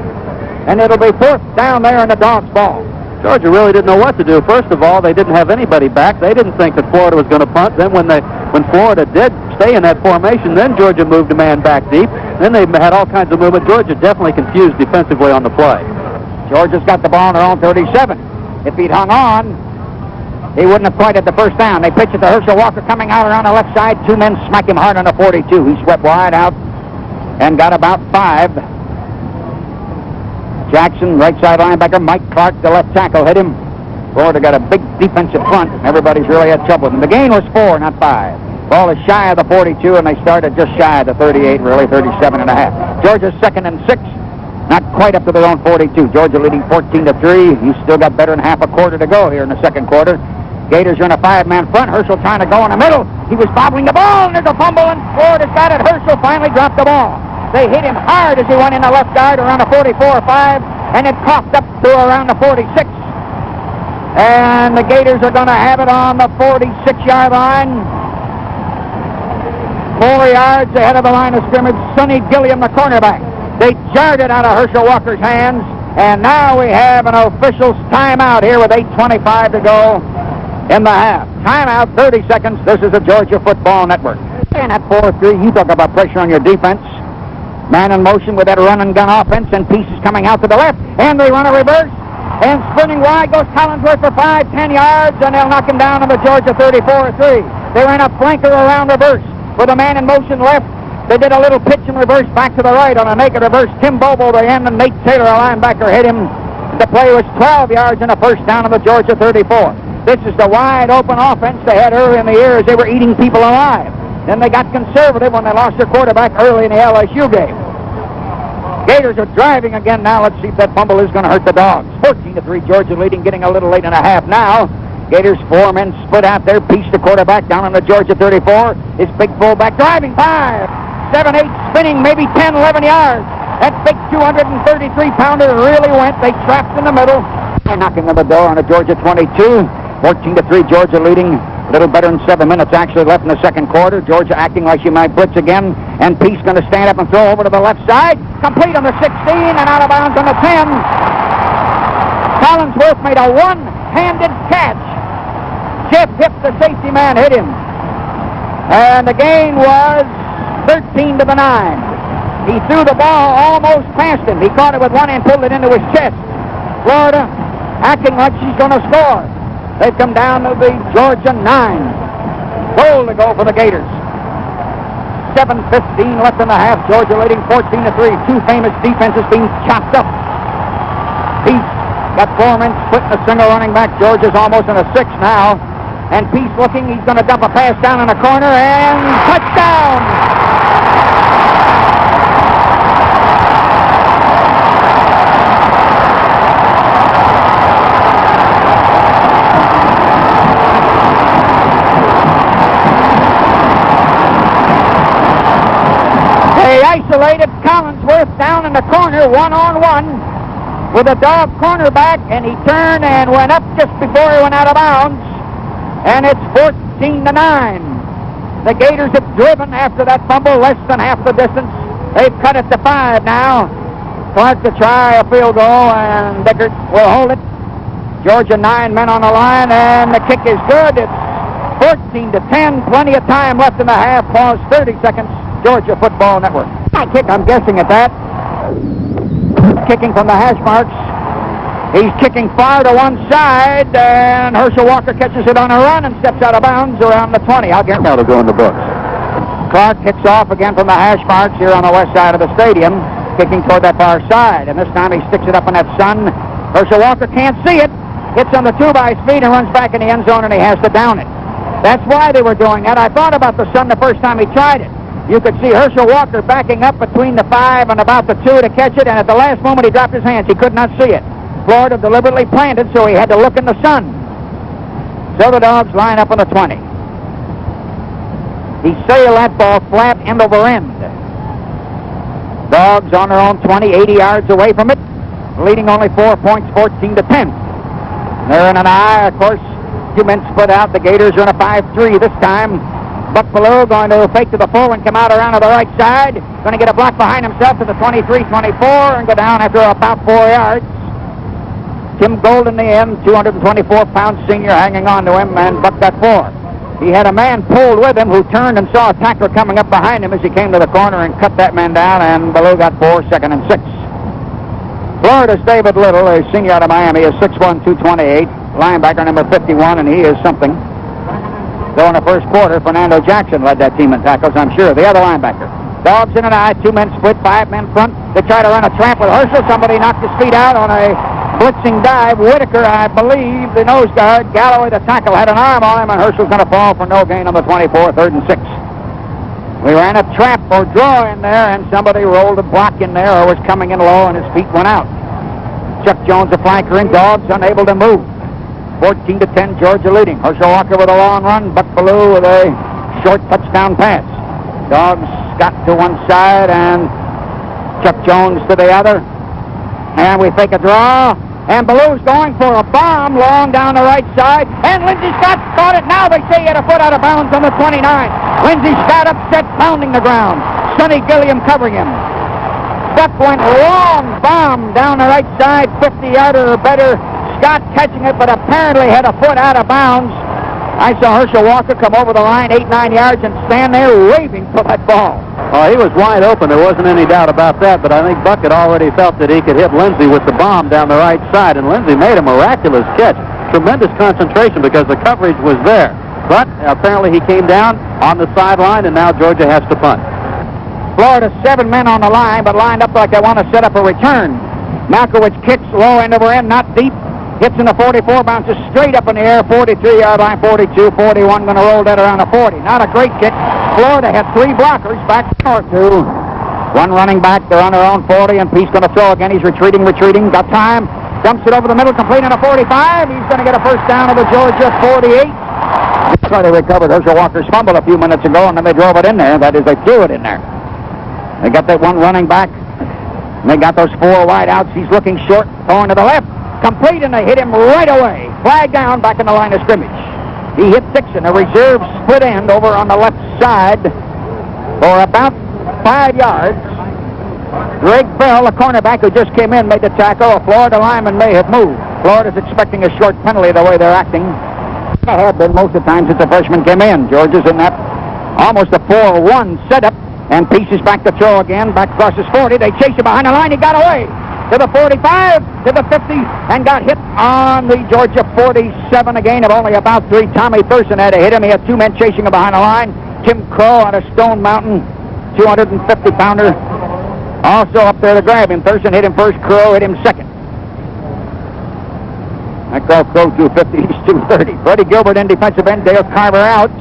And it'll be 4th down there in the Dogs' ball. Georgia really didn't know what to do. First of all, they didn't have anybody back. They didn't think that Florida was going to punt. Then when Florida did stay in that formation, then Georgia moved a man back deep. Then they had all kinds of movement. Georgia definitely confused defensively on the play. Georgia's got the ball on their own 37. If he'd hung on, he wouldn't have quite had the first down. They pitch it to Herschel Walker coming out around the left side. Two men smack him hard on the 42. He swept wide out and got about 5. Jackson, right side linebacker. Mike Clark, the left tackle, hit him. Florida got a big defensive front, and everybody's really had trouble with them. The gain was 4, not 5. Ball is shy of the 42, and they started just shy of the 38, really 37 and a half. Georgia's 2nd and 6. Not quite up to their own 42. Georgia leading 14-3. You still got better than half a quarter to go here in the second quarter. Gators are in a 5-man front. Herschel trying to go in the middle. He was bobbling the ball, and there's a fumble, and Florida's got it. Herschel finally dropped the ball. They hit him hard as he went in the left guard around the 44 or 5, and it coughed up to around the 46. And the Gators are going to have it on the 46-yard line. 4 yards ahead of the line of scrimmage. Sonny Gilliam, the cornerback. They jarred it out of Herschel Walker's hands, and now we have an official's timeout here with 8:25 to go in the half. Timeout, 30 seconds. This is the Georgia Football Network. And at 4-3, you talk about pressure on your defense. Man in motion with that run-and-gun offense, and pieces coming out to the left, and they run a reverse. And sprinting wide goes Collinsworth for 5-10 yards, and they'll knock him down on the Georgia 34-3. They ran a flanker around reverse with a man in motion left. They did a little pitch and reverse back to the right on a naked reverse. Tim Bobo, the end, and Nate Taylor, a linebacker, hit him. The play was 12 yards and a first down on the Georgia 34. This is the wide-open offense they had early in the year as they were eating people alive. Then they got conservative when they lost their quarterback early in the LSU game. Gators are driving again now. Let's see if that fumble is going to hurt the Dogs. 14-3, Georgia leading, getting a little late and a half now. Gators, 4 men split out there. Piece the quarterback down on the Georgia 34. His big fullback driving 5, 7, 8, spinning maybe 10, 11 yards. That big 233-pounder really went. They trapped in the middle. They're knocking on the door on the Georgia 22. 14-3, Georgia leading. A little better than 7 minutes actually left in the second quarter. Georgia acting like she might blitz again. And Peace going to stand up and throw over to the left side. Complete on the 16 and out of bounds on the 10. Collinsworth made a one-handed catch. Jeff Hipp, the safety man, hit him. And the gain was 13-9. He threw the ball almost past him. He caught it with one hand, pulled it into his chest. Florida acting like she's going to score. They've come down to the Georgia 9. Goal to go for the Gators. 7:15 left in the half. Georgia leading 14-3. Two famous defenses being chopped up. Peace got 4 men splitting a single running back. Georgia's almost in a 6 now. And Peace looking. He's going to dump a pass down in the corner and touchdown. Isolated Collinsworth down in the corner, 1-on-1 with a dog cornerback, and he turned and went up just before he went out of bounds, and it's 14-9. The Gators have driven after that fumble less than half the distance. They've cut it to 5 now. Clark to try a field goal, and Bickert will hold it. Georgia 9 men on the line, and the kick is good. It's 14-10. Plenty of time left in the half. Pause 30 seconds. Georgia Football Network. Kick, I'm guessing at that. Kicking from the hash marks. He's kicking far to one side, and Herschel Walker catches it on a run and steps out of bounds around the 20. I'll get now to go in the books. Clark kicks off again from the hash marks here on the west side of the stadium, kicking toward that far side, and this time he sticks it up in that sun. Herschel Walker can't see it. Hits on the 2 by his feet and runs back in the end zone, and he has to down it. That's why they were doing that. I thought about the sun the first time he tried it. You could see Herschel Walker backing up between the 5 and about the 2 to catch it, and at the last moment he dropped his hands. He could not see it. Florida deliberately planted, so he had to look in the sun. So the Dogs line up on the 20. He sailed that ball flat end over end. Dogs on their own 20, 80 yards away from it, leading only 4 points, 14-10. They're in an eye, of course. 2 men split out. The Gators are in a 5-3 this time. Buck Ballou going to fake to the full and come out around to the right side. Going to get a block behind himself to the 23-24 and go down after about 4 yards. Tim Golden, the end, 224-pound senior, hanging on to him, and Buck got 4. He had a man pulled with him who turned and saw a tackler coming up behind him as he came to the corner and cut that man down, and Ballou got 4, 2nd and 6. Florida's David Little, a senior out of Miami, is 6'1", 228. linebacker, number 51, and he is something. So in the first quarter, Fernando Jackson led that team in tackles, I'm sure. The other linebacker. Dogs in an eye, 2 men split, 5 men front. They try to run a trap with Herschel. Somebody knocked his feet out on a blitzing dive. Whitaker, I believe, the nose guard. Galloway, the tackle, had an arm on him, and Herschel's going to fall for no gain on the 24, 3rd and 6. We ran a trap or draw in there, and somebody rolled a block in there or was coming in low, and his feet went out. Chuck Jones, the flanker, and Dogs unable to move. 14-10, Georgia leading. Herschel Walker with a long run. Buck Ballou with a short touchdown pass. Dogs got to one side, and Chuck Jones to the other. And we take a draw. And Ballou's going for a bomb long down the right side. And Lindsey Scott's caught it. Now they say he had a foot out of bounds on the 29. Lindsey Scott upset, pounding the ground. Sonny Gilliam covering him. Buck went long bomb down the right side, 50-yarder or better. Scott catching it, but apparently had a foot out of bounds. I saw Herschel Walker come over the line 8-9 yards and stand there waving for that ball. Oh, he was wide open. There wasn't any doubt about that, but I think Buck had already felt that he could hit Lindsey with the bomb down the right side, and Lindsey made a miraculous catch. Tremendous concentration because the coverage was there. But apparently he came down on the sideline, and now Georgia has to punt. Florida, 7 men on the line, but lined up like they want to set up a return. Malkowitz kicks low end over end, not deep. Hits in the 44, bounces straight up in the air, 43-yard line, 42, 41, going to roll that around the 40. Not a great kick. Florida had 3 blockers, back north to 1 running back. They're on their own 40, and Peace going to throw again. He's retreating. Got time. Dumps it over the middle, complete on a 45. He's going to get a first down of the Georgia 48. That's why they recovered Herschel Walker's fumble a few minutes ago, and then they drove it in there. That is, they threw it in there. They got that 1 running back, and they got those 4 wide outs. He's looking short, throwing to the left. Complete, and they hit him right away. Flag down back in the line of scrimmage. He hit Dixon, a reserve split end over on the left side for about 5 yards. Greg Bell, the cornerback who just came in, made the tackle. A Florida lineman may have moved. Florida's expecting a short penalty the way they're acting. They have been most of the time since the freshman came in. Georgia's in that almost a 4-1 setup, and Peace is back to throw again. Back across his 40. They chase him behind the line. He got away. To the 45, to the 50, and got hit on the Georgia 47, a gain of only about 3. Tommy Thurston had to hit him. He had 2 men chasing him behind the line. Tim Crow out of Stone Mountain, 250-pounder, also up there to grab him. Thurston hit him first, Crow hit him second. I call Crow 250, he's 230. Freddie Gilbert in defensive end, Dale Carver out.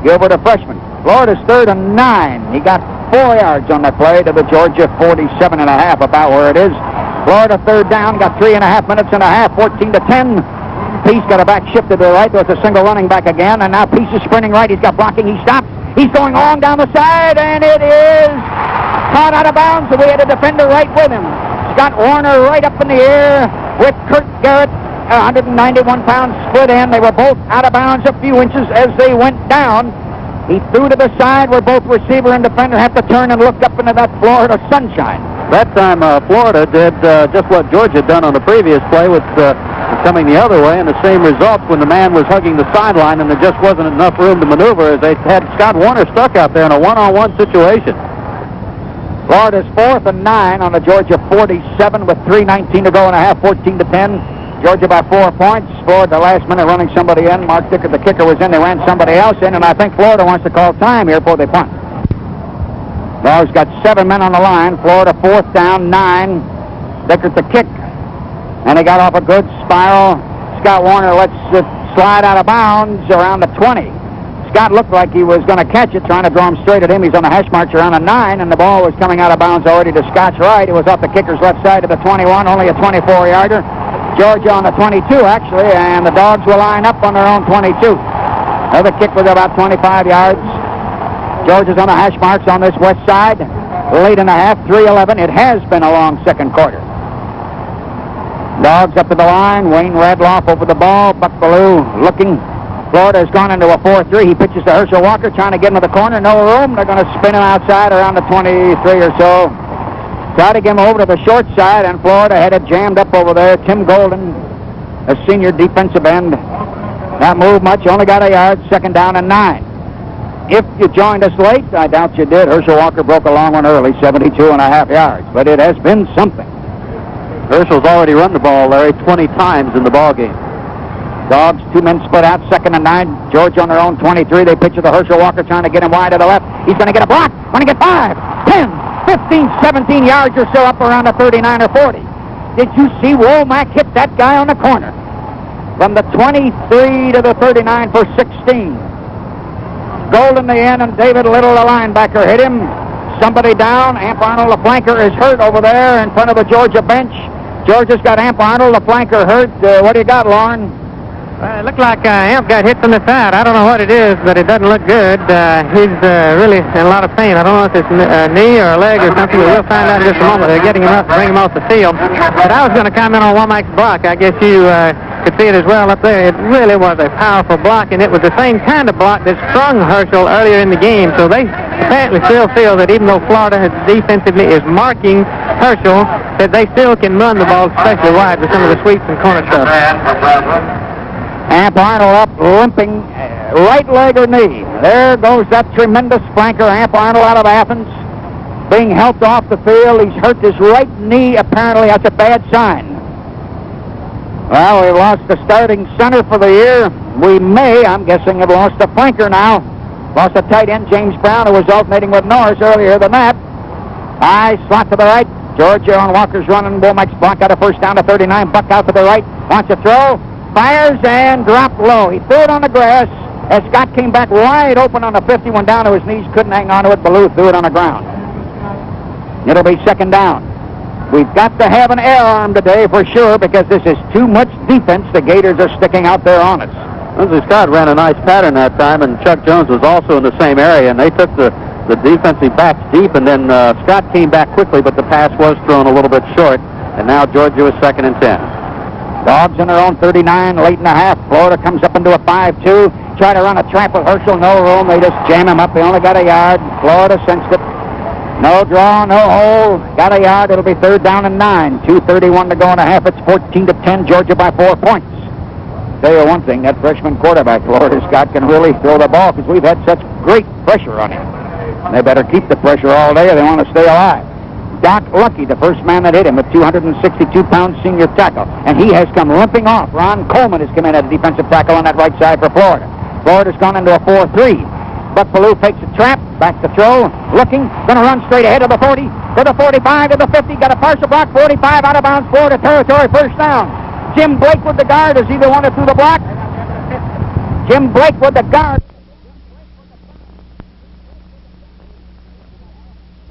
Gilbert a freshman. Florida's 3rd and 9. He got 4 yards on that play to the Georgia 47 and a half, about where it is. Florida 3rd down, got 3.5 minutes and a half, 14-10. Peace got a back shifted to the right. There's a single running back again, and now Peace is sprinting right. He's got blocking. He stops. He's going long down the side, and it is caught out of bounds. So we had a defender right with him. Scott Warner right up in the air with Kurt Garrett, 191-pound split end. They were both out of bounds a few inches as they went down. He threw to the side where both receiver and defender have to turn and look up into that Florida sunshine. That time, Florida did just what Georgia had done on the previous play with coming the other way, and the same results when the man was hugging the sideline and there just wasn't enough room to maneuver as they had Scott Warner stuck out there in a one-on-one situation. Florida's 4th and 9 on the Georgia 47 with 3:19 to go and a half, 14-10. Georgia by 4 points. Florida last minute running somebody in. Mark Dickert, the kicker, was in. They ran somebody else in, and I think Florida wants to call time here before they punt. Dogs got 7 men on the line. Florida 4th down, 9. Dickert the kick. And they got off a good spiral. Scott Warner lets it slide out of bounds around the 20. Scott looked like he was going to catch it, trying to draw him straight at him. He's on the hash marks around the 9, and the ball was coming out of bounds already to Scott's right. It was off the kicker's left side to the 21, only a 24-yarder. Georgia on the 22, actually, and the Dogs will line up on their own 22. Another kick was about 25 yards. Georgia's on the hash marks on this west side. Late in the half, 3:11. It has been a long second quarter. Dogs up to the line. Wayne Radloff over the ball. Buck Ballou looking. Florida has gone into a 4-3. He pitches to Herschel Walker, trying to get into the corner. No room. They're going to spin him outside around the 23 or so. Try to get him over to the short side, and Florida had it jammed up over there. Tim Golden, a senior defensive end. Not moved much, only got a yard, 2nd down and 9. If you joined us late, I doubt you did, Herschel Walker broke a long one early, 72.5 yards. But it has been something. Herschel's already run the ball, Larry, 20 times in the ball game. Dogs, 2 men split out, 2nd and 9. Georgia on their own 23. They pitch to the Herschel Walker, trying to get him wide to the left. He's going to get a block. Going to get 5, 10, 15, 17 yards or so up around the 39 or 40. Did you see Womack hit that guy on the corner? From the 23 to the 39 for 16. Gold in the end, and David Little, the linebacker, hit him. Somebody down. Amp Arnold, the flanker, is hurt over there in front of the Georgia bench. Georgia's got Amp Arnold, the flanker, hurt. What do you got, Lauren? It looked like Amp got hit from the side. I don't know what it is, but it doesn't look good. He's really in a lot of pain. I don't know if it's a knee or a leg or something, but we'll find out in just a moment. They're getting him up to bring him off the field. But I was going to comment on Womack's block. I guess you could see it as well up there. It really was a powerful block, and it was the same kind of block that sprung Herschel earlier in the game. So they apparently still feel that even though Florida defensively is marking Herschel, that they still can run the ball, especially wide with some of the sweeps and corner stuff. Amp Arnold up, limping, right leg or knee. There goes that tremendous flanker, Amp Arnold, out of Athens, being helped off the field. He's hurt his right knee, apparently. That's a bad sign. Well, we've lost the starting center for the year. We may, I'm guessing, have lost the flanker now. Lost a tight end, James Brown, who was alternating with Norris earlier than that. High slot to the right. Georgia on Walker's running. Womack's block out a first down to 39. Buck out to the right. Wants to throw. Fires and dropped low. He threw it on the grass as Scott came back wide open on the 50, went down to his knees, couldn't hang on to it. Ballou threw it on the ground. It'll be 2nd down. We've got to have an air arm today for sure because this is too much defense. The Gators are sticking out there on us. Lindsey Scott ran a nice pattern that time, and Chuck Jones was also in the same area, and they took the defensive backs deep, and then Scott came back quickly, but the pass was thrown a little bit short, and now Georgia is 2nd and 10. Dogs in their own 39, late in the half. Florida comes up into a 5-2. Try to run a trap with Herschel. No room. They just jam him up. They only got a yard. Florida sensed it. No draw, no hole. Got a yard. It'll be 3rd down and 9. 2:31 to go in the half. It's 14-10. Georgia by 4 points. Tell you one thing, that freshman quarterback, Florida Scott, can really throw the ball because we've had such great pressure on him. And they better keep the pressure all day or they want to stay alive. Doc Lucky, the first man that hit him, a 262-pound senior tackle, and he has come limping off. Ron Coleman has come in as a defensive tackle on that right side for Florida. Florida's gone into a 4-3. Buck Ballou fakes a trap, back to throw, looking, going to run straight ahead to the 40, to the 45, to the 50, got a partial block, 45 out of bounds, Florida territory, first down. Jim Blake with the guard, is he the one that threw the block? Jim Blake with the guard.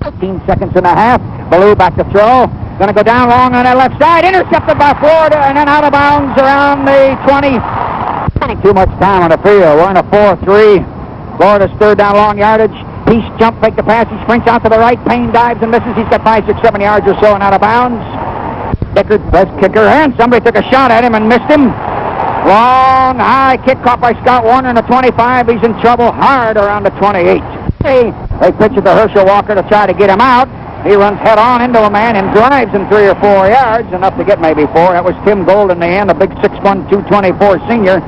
15 seconds and a half. Ballou back to throw. Going to go down long on that left side. Intercepted by Florida and then out of bounds around the 20. Too much time on the field. We're in a 4-3. Florida's 3rd down, long yardage. Peace jump, fake the pass. He sprints out to the right. Payne dives and misses. He's got 5, 6, 7 yards or so and out of bounds. Deckard, best kicker, and somebody took a shot at him and missed him. Long, high kick caught by Scott Warner in the 25. He's in trouble hard around the 28. They pitch it to Herschel Walker to try to get him out. He runs head-on into a man and drives him 3 or 4 yards, enough to get maybe 4. That was Tim Gold in the end, a big 6'1", 224 senior.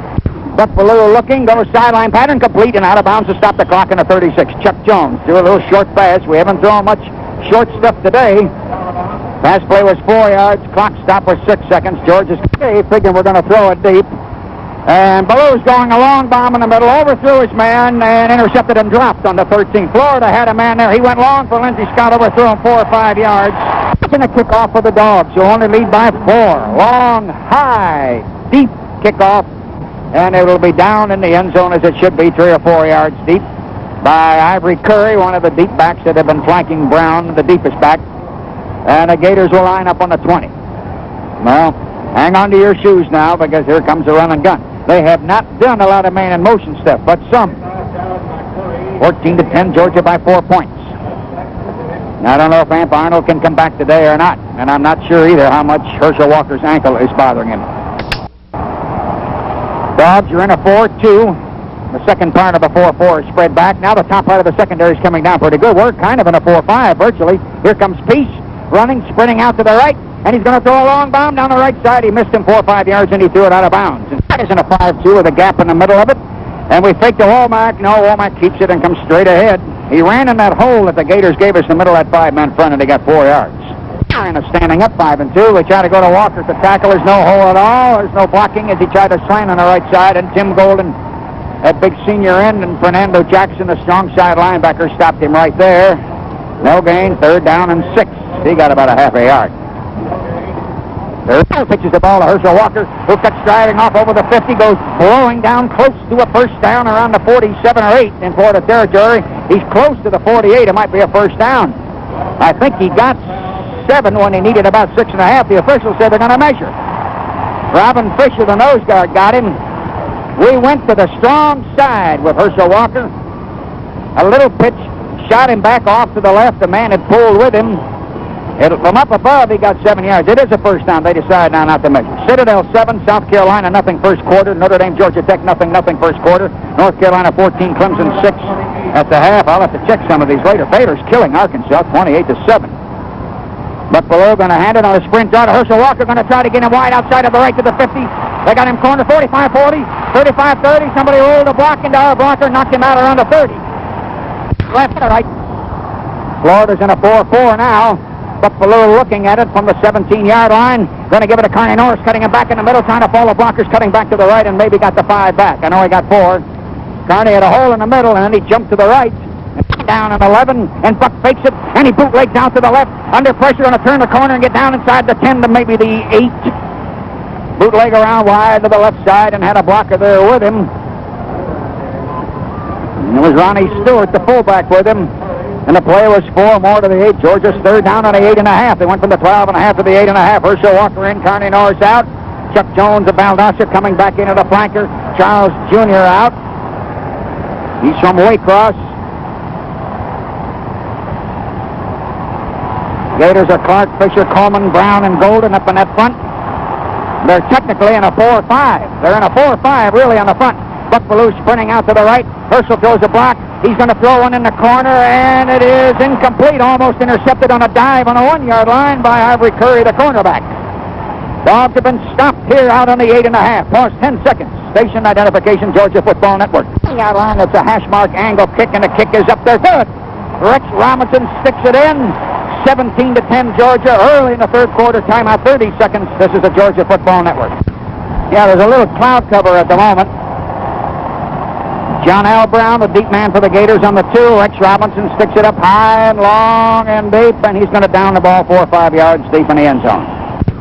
Buck Ballou looking, goes sideline pattern, complete and out of bounds to stop the clock in the 36. Chuck Jones threw a little short pass. We haven't thrown much short stuff today. Pass play was 4 yards. Clock stop was 6 seconds. George is figuring we're going to throw it deep. And Ballou's going a long bomb in the middle, overthrew his man, and intercepted and dropped on the 13. Florida had a man there. He went long for Lindsey Scott, overthrew him 4 or 5 yards. Going to kick off for the Dogs, who only lead by 4. Long, high, deep kickoff, and it will be down in the end zone as it should be, 3 or 4 yards deep, by Ivory Curry, one of the deep backs that have been flanking Brown, the deepest back. And the Gators will line up on the 20. Well, hang on to your shoes now, because here comes the run and gun. They have not done a lot of man in motion stuff, but some. 14-10, Georgia by 4 points. Now, I don't know if Amp Arnold can come back today or not, and I'm not sure either how much Herschel Walker's ankle is bothering him. Dogs are in a 4-2. The second part of the 4-4 is spread back. Now the top part of the secondary is coming down pretty good. We're kind of in a 4-5 virtually. Here comes Peace, running, sprinting out to the right. And he's going to throw a long bomb down the right side. He missed him 4 or 5 yards, and he threw it out of bounds. And that is in a 5-2 with a gap in the middle of it. And we fake to Womack. No, Womack keeps it and comes straight ahead. He ran in that hole that the Gators gave us in the middle of that 5-man front, and he got 4 yards. And standing up 5-2. We try to go to Walker to tackle. There's no hole at all. There's no blocking as he tried to slant on the right side. And Tim Golden, that big senior end, and Fernando Jackson, the strong side linebacker, stopped him right there. No gain. 3rd down and 6. He got about a half a yard. Third pitches the ball to Herschel Walker, who cuts driving off over the 50, goes blowing down close to a first down around the 47 or 8 in Florida territory. He's close to the 48. It might be a first down. I think he got 7 when he needed about 6.5. The officials said they're going to measure. Robin Fisher, the nose guard, got him. We went to the strong side with Herschel Walker. A little pitch shot him back off to the left. The man had pulled with him. From up above, he got 7 yards. It is a first down. They decide now not to measure. Citadel 7, South Carolina nothing first quarter. Notre Dame, Georgia Tech nothing first quarter. North Carolina 14, Clemson 6 at the half. I'll have to check some of these later. Baylor's killing Arkansas 28-7. Buffalo going to hand it on a sprint out to Herschel Walker, going to try to get him wide outside of the right to the 50. They got him corner 45-40, 35-30. Somebody rolled a block into our blocker, knocked him out around the 30. Left to right. Florida's in a 4-4 now. Buffalo looking at it from the 17-yard line. Going to give it to Carney Norris, cutting him back in the middle, trying to follow blockers, cutting back to the right, and maybe got the 5 back. I know he got 4. Carney had a hole in the middle, and then he jumped to the right. Down at 11, and Buck fakes it, and he bootlegs out to the left. Under pressure, going to turn the corner and get down inside the 10 to maybe the 8. Bootleg around wide to the left side and had a blocker there with him. And it was Ronnie Stewart, the fullback, with him. And the play was 4 more to the 8. Georgia's 3rd down on the 8.5. They went from the 12.5 to the 8.5. Herschel Walker in, Carney Norris out. Chuck Jones of Valdosta coming back into the flanker. Charles Jr. out. He's from Waycross. Gators are Clark, Fisher, Coleman, Brown, and Golden up in that front. They're technically in a 4-5. They're in a 4-5 really on the front. Buck Bellew sprinting out to the right. Herschel throws a block. He's going to throw one in the corner, and it is incomplete. Almost intercepted on a dive on a 1-yard line by Ivory Curry, the cornerback. Dogs have been stopped here out on the 8.5. Pause 10 seconds. Station identification, Georgia Football Network. 1-yard line, that's a hash mark angle kick, and the kick is up there. Good. Rex Robinson sticks it in. 17-10 Georgia early in the 3rd quarter. Timeout 30 seconds. This is the Georgia Football Network. Yeah, there's a little cloud cover at the moment. John L. Brown, the deep man for the Gators on the 2. Rex Robinson sticks it up high and long and deep, and he's going to down the ball 4 or 5 yards deep in the end zone.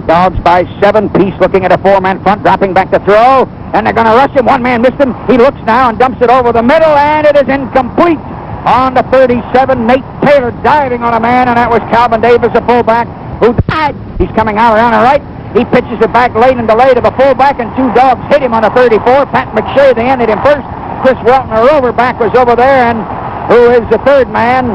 Dogs by 7. Peace looking at a 4-man front, dropping back to throw, and they're going to rush him. 1 man missed him. He looks now and dumps it over the middle, and it is incomplete. On the 37, Nate Taylor diving on a man, and that was Calvin Davis, the fullback, who died. He's coming out around the right. He pitches it back late and delayed to the fullback, and 2 dogs hit him on the 34. Pat McShay, they ended him first. Chris Welton, the roverback, was over there, and who is the 3rd man?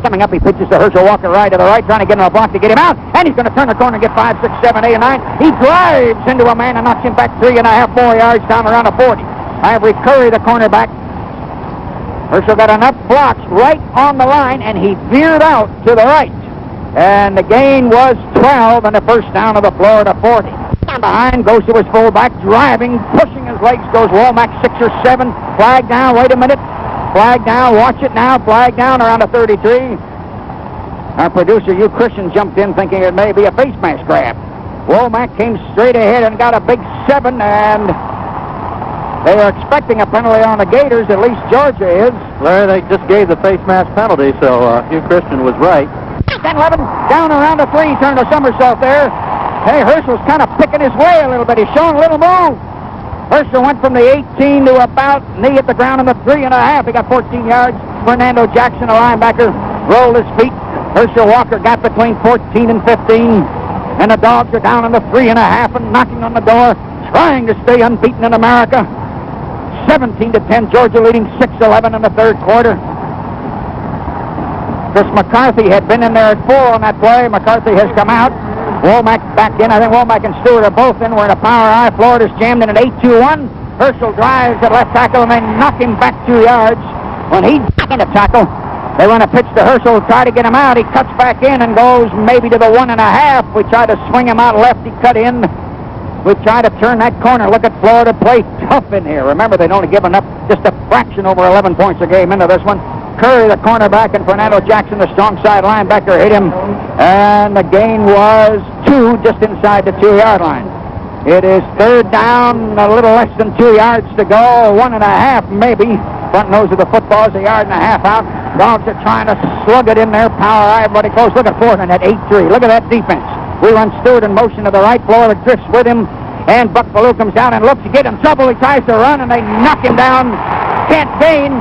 Coming up, he pitches to Herschel Walker right to the right, trying to get him a block to get him out, and he's going to turn the corner and get 5, 6, 7, 8, and 9. He drives into a man and knocks him back 3.5 more yards down around the 40. Ivory Curry, the cornerback. Herschel got enough blocks right on the line, and he veered out to the right. And the gain was 12 and the first down of the Florida 40. Behind, goes to his fullback, driving, pushing his legs, goes Womack 6 or 7. Flag down, wait a minute. Flag down, watch it now. Flag down around the 33. Our producer, Hugh Christian, jumped in thinking it may be a face mask grab. Womack came straight ahead and got a big 7, and they are expecting a penalty on the Gators, at least Georgia is. Larry, they just gave the face mask penalty, so Hugh Christian was right. 10-11, down around the 3, turned a somersault there. Hey, Herschel's kind of picking his way a little bit. He's showing a little move. Herschel went from the 18 to about knee at the ground in the 3.5. He got 14 yards. Fernando Jackson, a linebacker, rolled his feet. Herschel Walker got between 14 and 15. And the Dogs are down in the 3.5 and knocking on the door, trying to stay unbeaten in America. 17-10, Georgia leading 6-11 in the 3rd quarter. Chris McCarthy had been in there at 4 on that play. McCarthy has come out. Womack back in. I think Womack and Stewart are both in. We're in a power eye. Florida's jammed in an 8-2-1. Herschel drives at left tackle and they knock him back 2 yards. When he's in a tackle, they run a pitch to Herschel, try to get him out. He cuts back in and goes maybe to the 1.5. We try to swing him out left. He cut in. We try to turn that corner. Look at Florida play tough in here. Remember, they'd only given up just a fraction over 11 points a game into this one. Curry, the cornerback, and Fernando Jackson, the strong side linebacker, hit him. And the gain was 2 just inside the 2-yard line. It is third down, a little less than 2 yards to go, 1.5 maybe. Front nose of the football is 1.5 yards out. Dogs are trying to slug it in there. Power everybody close. Look at Ford on that 8-3. Look at that defense. We run Stewart in motion to the right. Florida drifts with him. And Buck Bellew comes down and looks to get in trouble. He tries to run, and they knock him down. Can't gain.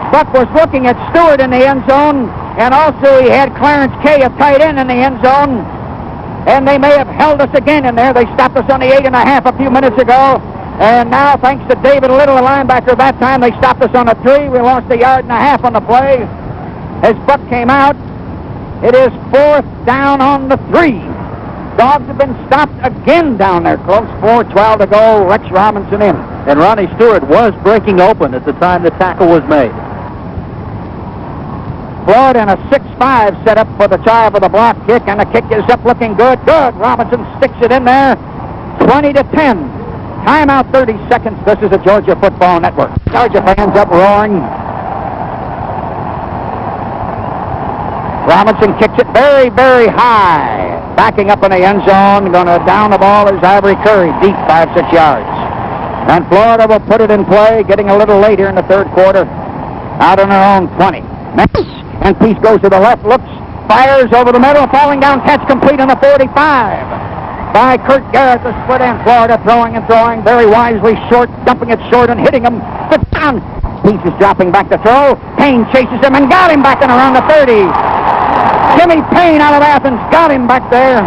Buck was looking at Stewart in the end zone. And also he had Clarence Kay, a tight end, in the end zone. And they may have held us again in there. They stopped us on the 8.5 a few minutes ago. And now, thanks to David Little, the linebacker, that time they stopped us on a 3. We lost 1.5 yards on the play. As Buck came out, it is 4th down on the 3. Dogs have been stopped again down there close. 4:12 to go. Rex Robinson in. And Ronnie Stewart was breaking open at the time the tackle was made. Florida in a 6-5 set up for the try for the block kick, and the kick is up looking good. Good. Robinson sticks it in there. 20-10. Timeout 30 seconds. This is the Georgia Football Network. Georgia fans up roaring. Robinson kicks it very, very high. Backing up in the end zone. Going to down the ball is Ivory Curry. Deep 5-6 yards. And Florida will put it in play. Getting a little late here in the third quarter. Out on their own 20. And Peace goes to the left. Looks. Fires over the middle. Falling down. Catch complete on the 45. By Kurt Garrett, the split end. Florida throwing and throwing very wisely, short, dumping it short and hitting him. But down. Peace is dropping back to throw. Payne chases him and got him back in around the 30. Jimmy Payne out of Athens got him back there.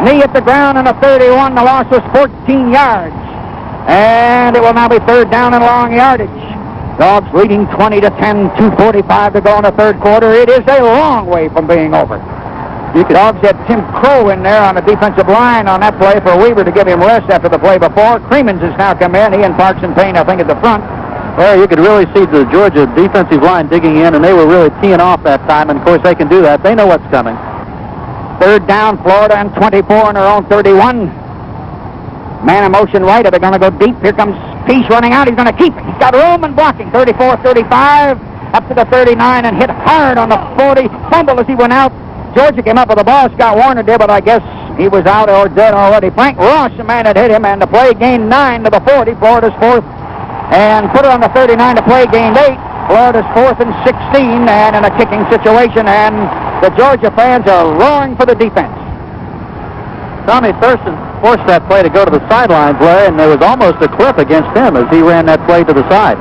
Knee at the ground in the 31. The loss was 14 yards. And it will now be third down and long yardage. Dogs leading 20-10, 2:45 to go in the third quarter. It is a long way from being over. Dogs had Tim Crow in there on the defensive line on that play for Weaver to give him rest after the play before. Cremens has now come in. He and Parks and Payne, I think, at the front. Well, you could really see the Georgia defensive line digging in, and they were really teeing off that time. And, of course, they can do that. They know what's coming. Third down, Florida and 24 on their own 31. Man in motion right. Are they going to go deep? Here comes Peace running out. He's going to keep it. He's got room and blocking. 34-35 up to the 39 and hit hard on the 40. Fumble as he went out. Georgia came up with the ball. Scott Warner did, but I guess he was out or dead already. Frank Ross, the man that hit him, and the play gained 9 to the 40. Florida's 4th. And put it on the 39 to play gained 8. Florida's 4th and 16, and in a kicking situation, and the Georgia fans are roaring for the defense. Tommy Thurston forced that play to go to the sideline play, and there was almost a clip against him as he ran that play to the side.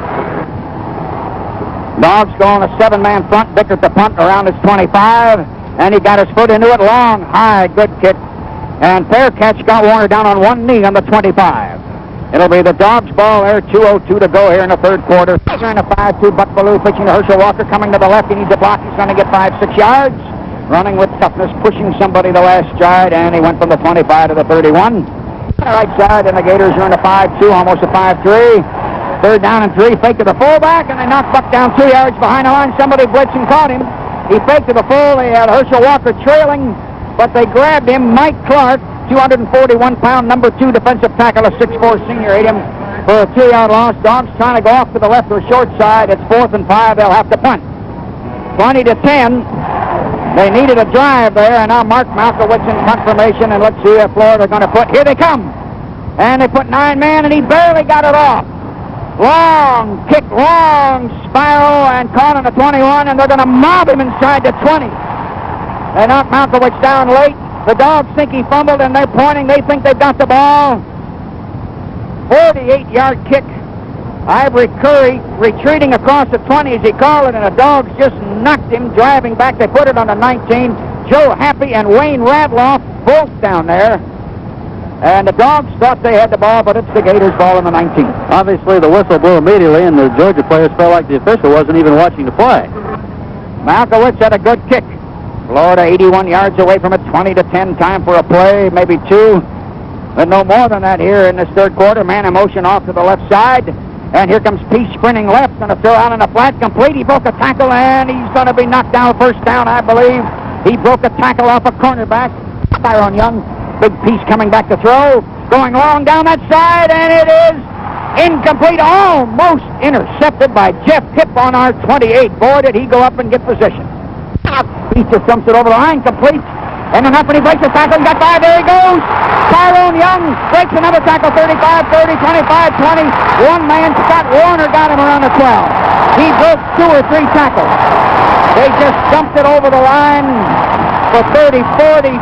Dogs go on a 7-man front. Bickert the punt around his 25, and he got his foot into it long, high, good kick. And fair catch. Scott Warner down on one knee on the 25. It'll be the Dogs' ball there, 2:02 to go here in the third quarter. They're in a 5-2. Buck Bellew pitching to Herschel Walker, coming to the left. He needs a block. He's going to get 5-6 yards. Running with toughness, pushing somebody the last stride, and he went from the 25 to the 31. On the right side, and the Gators are in a 5-2, almost a 5-3. Third down and 3. Fake to the fullback, and they knock Buck down 2 yards behind the line. Somebody blitzed and caught him. He faked to the full. They had Herschel Walker trailing, but they grabbed him. Mike Clark, 241-pound, number 2 defensive tackle, a 6'4 senior, hit him for a 2-yard loss. Dogs trying to go off to the left or short side. It's 4th and 5. They'll have to punt. 20-10. They needed a drive there, and now Mark Malkowitz in punt formation, and let's see if Florida are going to put. Here they come. And they put 9-man, and he barely got it off. Long kick, long spiral, and caught on the 21, and they're going to mob him inside the 20. They knock Malkowitz down late. The Dogs think he fumbled, and they're pointing. They think they've got the ball. 48-yard kick. Ivory Curry retreating across the 20 as he called it, and the Dogs just knocked him driving back. They put it on the 19. Joe Happy and Wayne Radloff both down there. And the Dogs thought they had the ball, but it's the Gators' ball on the 19. Obviously, the whistle blew immediately, and the Georgia players felt like the official wasn't even watching the play. Malkowitz had a good kick. Florida 81 yards away from it, 20-10. Time for a play, maybe 2. But no more than that here in this third quarter. Man in motion off to the left side. And here comes Peace sprinting left. Going to throw out in the flat. Complete. He broke a tackle, and he's going to be knocked down. First down, I believe. He broke a tackle off a cornerback. Tyrone Young. Big Peace coming back to throw. Going long down that side, and it is Incomplete, almost intercepted by Jeff Hipp on our 28. Boy, did he go up and get position. He just dumps it over the line, complete. And then up and he breaks the tackle. He got 5. There he goes. Tyrone Young breaks another tackle. 35, 30, 25, 20. One man, Scott Warner, got him around the 12. He broke 2 or 3 tackles. They just dumped it over the line for 30, 40,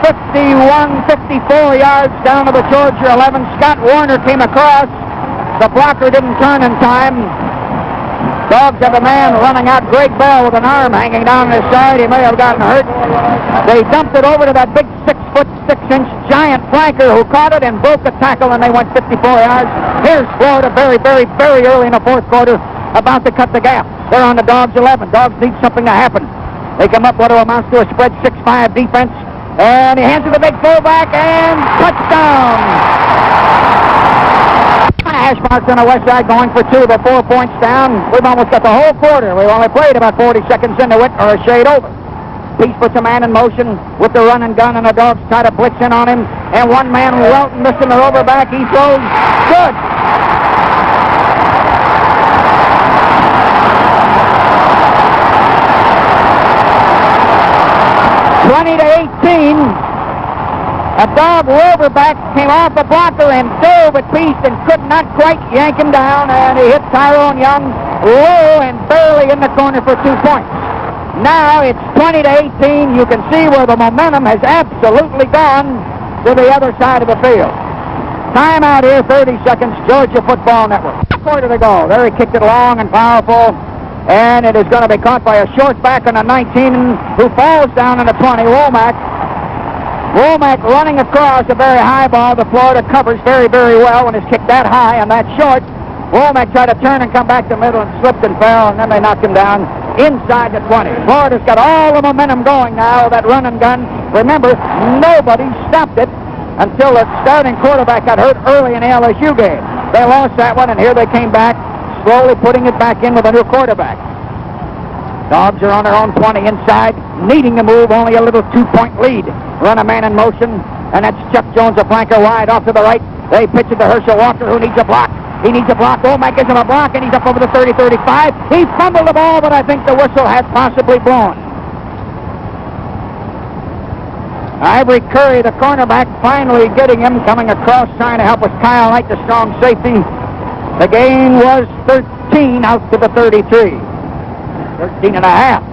51, 54 yards down to the Georgia 11. Scott Warner came across. The blocker didn't turn in time. Dogs have a man running out. Greg Bell with an arm hanging down his side. He may have gotten hurt. They dumped it over to that big 6-foot, 6-inch giant flanker who caught it and broke the tackle, and they went 54 yards. Here's Florida very, very, very early in the fourth quarter, about to cut the gap. They're on the Dogs 11. Dogs need something to happen. They come up what amounts to a spread 6-5 defense, and he hands it to the big fullback, and touchdown. Hash marks on the west side going for 2. They're 4 points down. We've almost got the whole quarter. We've only played about 40 seconds into it, or a shade over. Peace puts a man in motion with the run and gun, and the Dogs try to blitz in on him. And one man, Welton, missing the overback. He throws. Good. A Dog Roverback came off the blocker and dove at Peace and could not quite yank him down, and he hit Tyrone Young low and barely in the corner for 2 points. Now it's 20-18. You can see where the momentum has absolutely gone to the other side of the field. Timeout here, 30 seconds, Georgia Football Network. Quarter to go. There he kicked it long and powerful, and it is going to be caught by a short back on a 19 who falls down on a 20, Womack. Womack running across a very high ball. The Florida covers very, very well when it's kicked that high and that short. Womack tried to turn and come back to middle and slipped and fell, and then they knocked him down inside the 20. Florida's got all the momentum going now, that run and gun. Remember, nobody stopped it until the starting quarterback got hurt early in the LSU game. They lost that one, and here they came back, slowly putting it back in with a new quarterback. Dogs are on their own 20 inside, needing to move, only a little 2-point lead. Run a man in motion, and that's Chuck Jones, a flanker wide off to the right. They pitch it to Herschel Walker, who needs a block. He needs a block. Womack gives him a block, and he's up over the 30-35. He fumbled the ball, but I think the whistle had possibly blown. Ivory Curry, the cornerback, finally getting him, coming across, trying to help with Kyle Knight, the strong safety. The gain was 13 out to the 33. 13 and a half.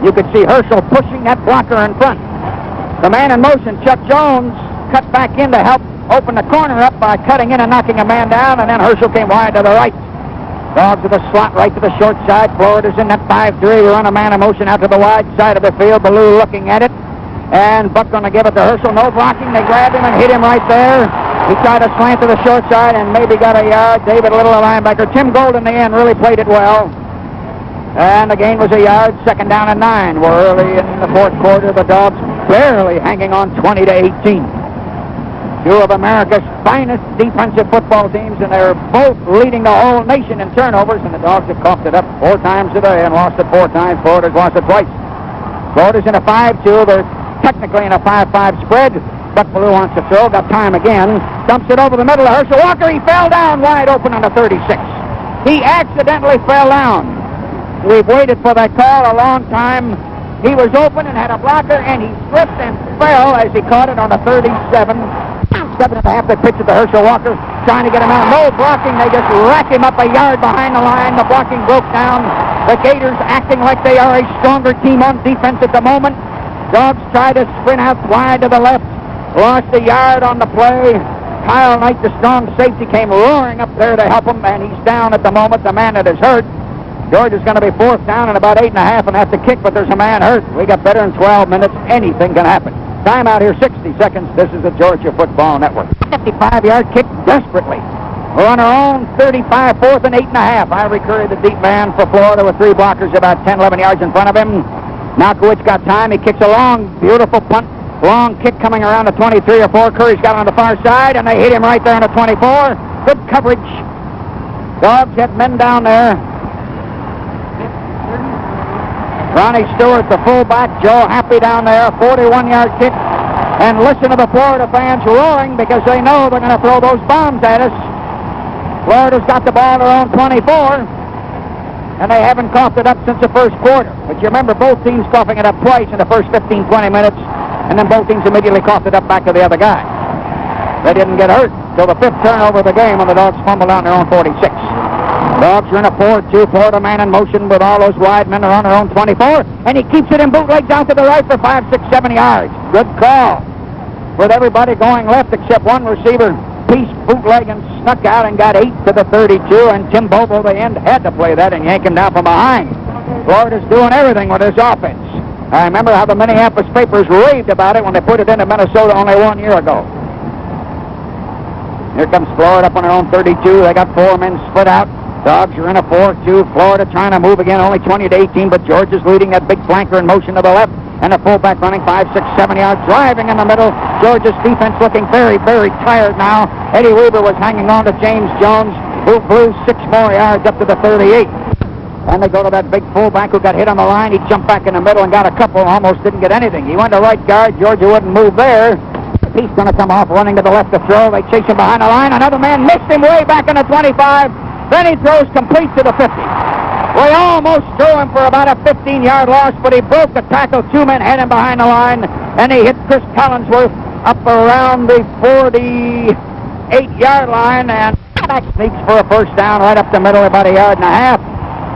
You could see Herschel pushing that blocker in front. The man in motion, Chuck Jones, cut back in to help open the corner up by cutting in and knocking a man down, and then Herschel came wide to the right. Dogs to the slot, right to the short side. Florida's in that 5-3. We run a man in motion out to the wide side of the field. Ballou looking at it. And Buck going to give it to Herschel. No blocking. They grabbed him and hit him right there. He tried to slant to the short side and maybe got a yard. David Little, a linebacker. Tim Gold in the end really played it well. And the gain was a yard. 2nd down and 9. We're early in the fourth quarter. The Dogs barely hanging on 20-18. Two of America's finest defensive football teams, and they're both leading the whole nation in turnovers, and the Dogs have coughed it up 4 times today and lost it 4 times. Florida's lost it twice. Florida's in a 5-2. They're technically in a 5-5 spread. Buck Ballou wants to throw. Got time again. Dumps it over the middle to Herschel Walker. He fell down wide open on the 36. He accidentally fell down. We've waited for that call a long time. He was open and had a blocker, and he slipped and fell as he caught it on the 37. 7.5. They pitch it to Herschel Walker, trying to get him out. No blocking. They just rack him up a yard behind the line. The blocking broke down. The Gators acting like they are a stronger team on defense at the moment. Dogs try to sprint out wide to the left. Lost a yard on the play. Kyle Knight, the strong safety, came roaring up there to help him, and he's down at the moment, the man that is hurt. Georgia's going to be 4th down and about 8.5 and have to kick, but there's a man hurt. We got better in 12 minutes. Anything can happen. Time out here, 60 seconds. This is the Georgia Football Network. 55-yard kick desperately. We're on our own 35, 4th and 8.5. Ivory Curry, the deep man for Florida, with 3 blockers about 10, 11 yards in front of him. Malkowitz got time. He kicks a long, beautiful punt. Long kick coming around the 23 or 4. Curry's got on the far side, and they hit him right there on the 24. Good coverage. Dogs had men down there. Ronnie Stewart, the fullback. Joe Happy down there, 41-yard kick. And listen to the Florida fans roaring because they know they're going to throw those bombs at us. Florida's got the ball at their own 24, and they haven't coughed it up since the first quarter. But you remember both teams coughing it up twice in the first 15, 20 minutes, and then both teams immediately coughed it up back to the other guy. They didn't get hurt till the 5th turnover of the game when the Dogs fumbled down their own 46. Dogs are in a 4-2, Florida man in motion with all those wide men are on their own 24, and he keeps it in bootlegs out to the right for 5, 6, 7 yards. Good call. With everybody going left except one receiver, Peace bootleg and snuck out and got 8 to the 32, and Tim Bobo, the end, had to play that and yank him down from behind. Florida's doing everything with his offense. I remember how the Minneapolis papers raved about it when they put it into Minnesota only 1 year ago. Here comes Florida up on their own 32. They got 4 men split out. Dogs are in a 4-2. Florida trying to move again, only 20 to 18, but George is leading that big flanker in motion to the left, and the fullback running 5, 6, 7 yards, driving in the middle. Georgia's defense looking very, very tired now. Eddie Weaver was hanging on to James Jones, who blew 6 more yards up to the 38. And they go to that big fullback who got hit on the line. He jumped back in the middle and got a couple, almost didn't get anything. He went to right guard. Georgia wouldn't move there. He's going to come off running to the left to throw. They chase him behind the line. Another man missed him way back in the 25. Then he throws complete to the 50. We almost threw him for about a 15-yard loss, but he broke the tackle. 2 men had him behind the line, and he hit Chris Collinsworth up around the 48-yard line, and that sneaks for a first down right up the middle, about 1.5 yards.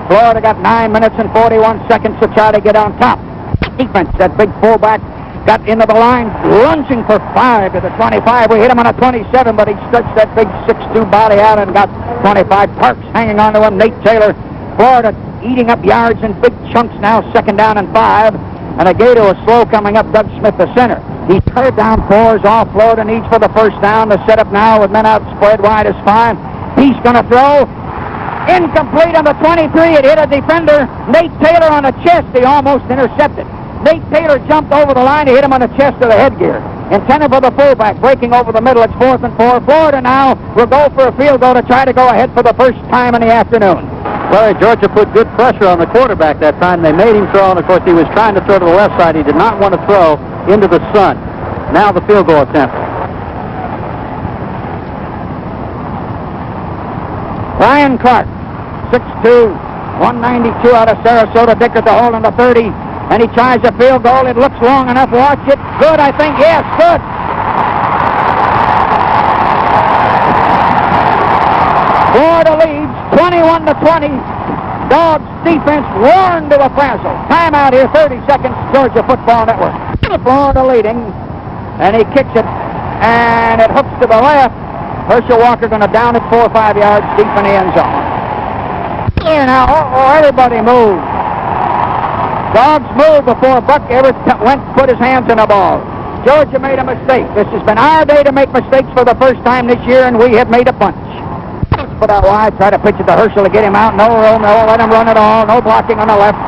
Florida got 9 minutes and 41 seconds to try to get on top. Defense, that big fullback, got into the line, lunging for 5 to the 25. We hit him on a 27, but he stretched that big 6'2" body out and got 25. Parks hanging on to him. Nate Taylor. Florida eating up yards in big chunks now, 2nd down and 5. And a Gator was slow coming up, Doug Smith, the center. He third down 4 is all Florida needs for the first down. The setup now with men out spread wide is 5. He's going to throw. Incomplete on the 23. It hit a defender. Nate Taylor on the chest. He almost intercepted. Nate Taylor jumped over the line to hit him on the chest of the headgear. Intended for the fullback, breaking over the middle. It's 4th and 4. Florida now will go for a field goal to try to go ahead for the first time in the afternoon. Well, Georgia put good pressure on the quarterback that time. They made him throw, and of course he was trying to throw to the left side. He did not want to throw into the sun. Now the field goal attempt. Ryan Clark, 6'2", 192 out of Sarasota. Dicker to hold on the 30. And he tries a field goal. It looks long enough. Watch it. Good, I think. Yes, good. Florida leads 21-20. Dogs defense worn to a frazzle. Timeout here, 30 seconds. Georgia Football Network. Florida leading, and he kicks it, and it hooks to the left. Herschel Walker going to down it 4 or 5 yards deep in the end zone. Here now, everybody move. Dogs moved before Buck ever put his hands in the ball. Georgia made a mistake. This has been our day to make mistakes for the first time this year, and we have made a bunch. Put out wide, try to pitch it to Herschel to get him out. No, let him run at all. No blocking on the left.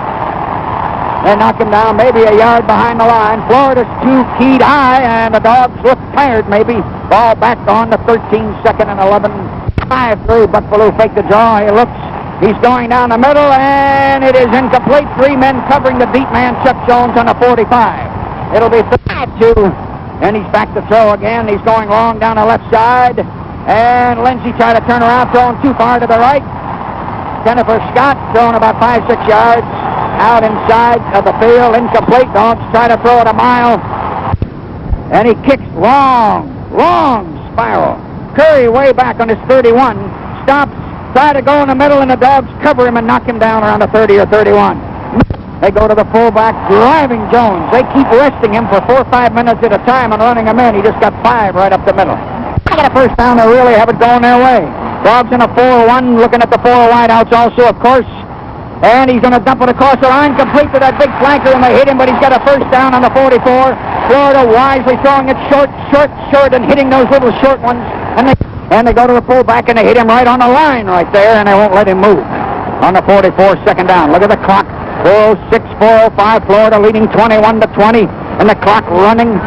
They knock him down maybe a yard behind the line. Florida's 2 keyed high, and the Dogs look tired maybe. Ball back on the 13, 2nd and 11. 5-3, Buffalo fake the draw. He looks. He's going down the middle, and it is incomplete. 3 men covering the deep man, Chuck Jones, on the 45. It'll be 5-2, and he's back to throw again. He's going long down the left side, and Lindsey tried to turn around, throwing too far to the right. Jennifer Scott throwing about 5, 6 yards out inside of the field. Incomplete. Dogs try to throw it a mile, and he kicks long spiral. Curry way back on his 31, stops. Try to go in the middle, and the Dogs cover him and knock him down around the 30 or 31. They go to the fullback, driving Jones. They keep resting him for 4 or 5 minutes at a time and running him in. He just got 5 right up the middle. They get a first down. They really have it going their way. Dogs in a 4-1, looking at the 4 wideouts also, of course. And he's going to dump it across the line, complete to that big flanker, and they hit him, but he's got a first down on the 44. Florida wisely throwing it short, and hitting those little short ones. And they go to the fullback, and they hit him right on the line right there, and they won't let him move. On the 44, 2nd down. Look at the clock. 4:06, 4:05. Florida leading 21-20, and the clock running.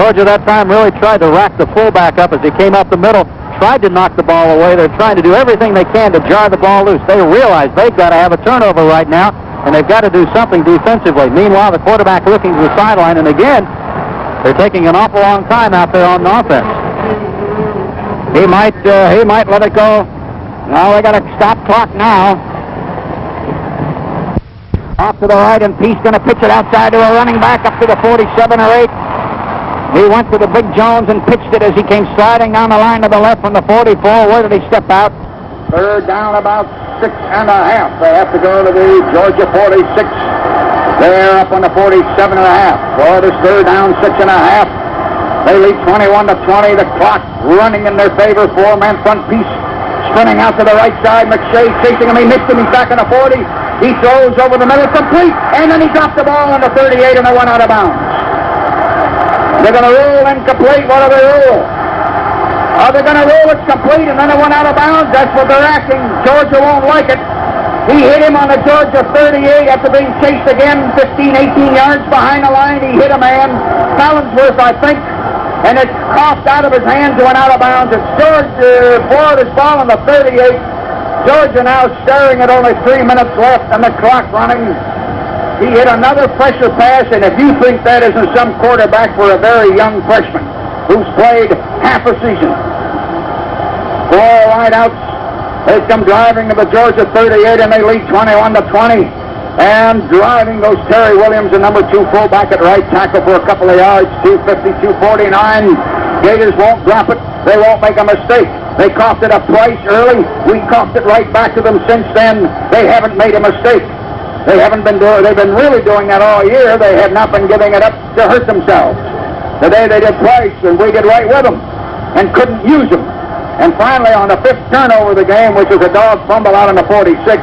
Georgia that time really tried to rack the fullback up as he came up the middle. Tried to knock the ball away. They're trying to do everything they can to jar the ball loose. They realize they've got to have a turnover right now, and they've got to do something defensively. Meanwhile, the quarterback looking to the sideline, and again, they're taking an awful long time out there on the offense. He might let it go. No, they got a stop clock now. Off to the right, and Peace going to pitch it outside to a running back up to the 47 or 8. He went to the big Jones and pitched it as he came sliding down the line to the left from the 44. Where did he step out? Third down about 6 1/2. They have to go to the Georgia 46. They're up on the 47 1/2. Florida's third down, 6 1/2. They lead 21-20. The clock running in their favor. 4-man front. Peace spinning out to the right side. McShay chasing him. He missed him. He's back on the 40. He throws over the middle, complete, and then he dropped the ball on the 38 and it went out of bounds. They're going to rule incomplete. What do they rule? Are they going to rule it's complete and then it went out of bounds? That's what they're asking. Georgia won't like it. He hit him on the Georgia 38 after being chased again 15, 18 yards behind the line. He hit a man, Collinsworth, I think, and it coughed out of his hands and went out of bounds. It's Florida's ball on the 38. Georgia now staring at only 3 minutes left and the clock running. He hit another pressure pass, and if you think that isn't some quarterback for a very young freshman who's played half a season. 4 wideouts. They come driving to the Georgia 38, and they lead 21-20. And driving goes Terry Williams, the number 2 fullback at right tackle for a couple of yards, 250, 249. Gators won't drop it. They won't make a mistake. They coughed it up twice early. We coughed it right back to them since then. They haven't made a mistake. They've been really doing that all year. They have not been giving it up to hurt themselves. Today they did twice, and we did right with them and couldn't use them. And finally, on the 5th turnover of the game, which was a dog fumble out on the 46,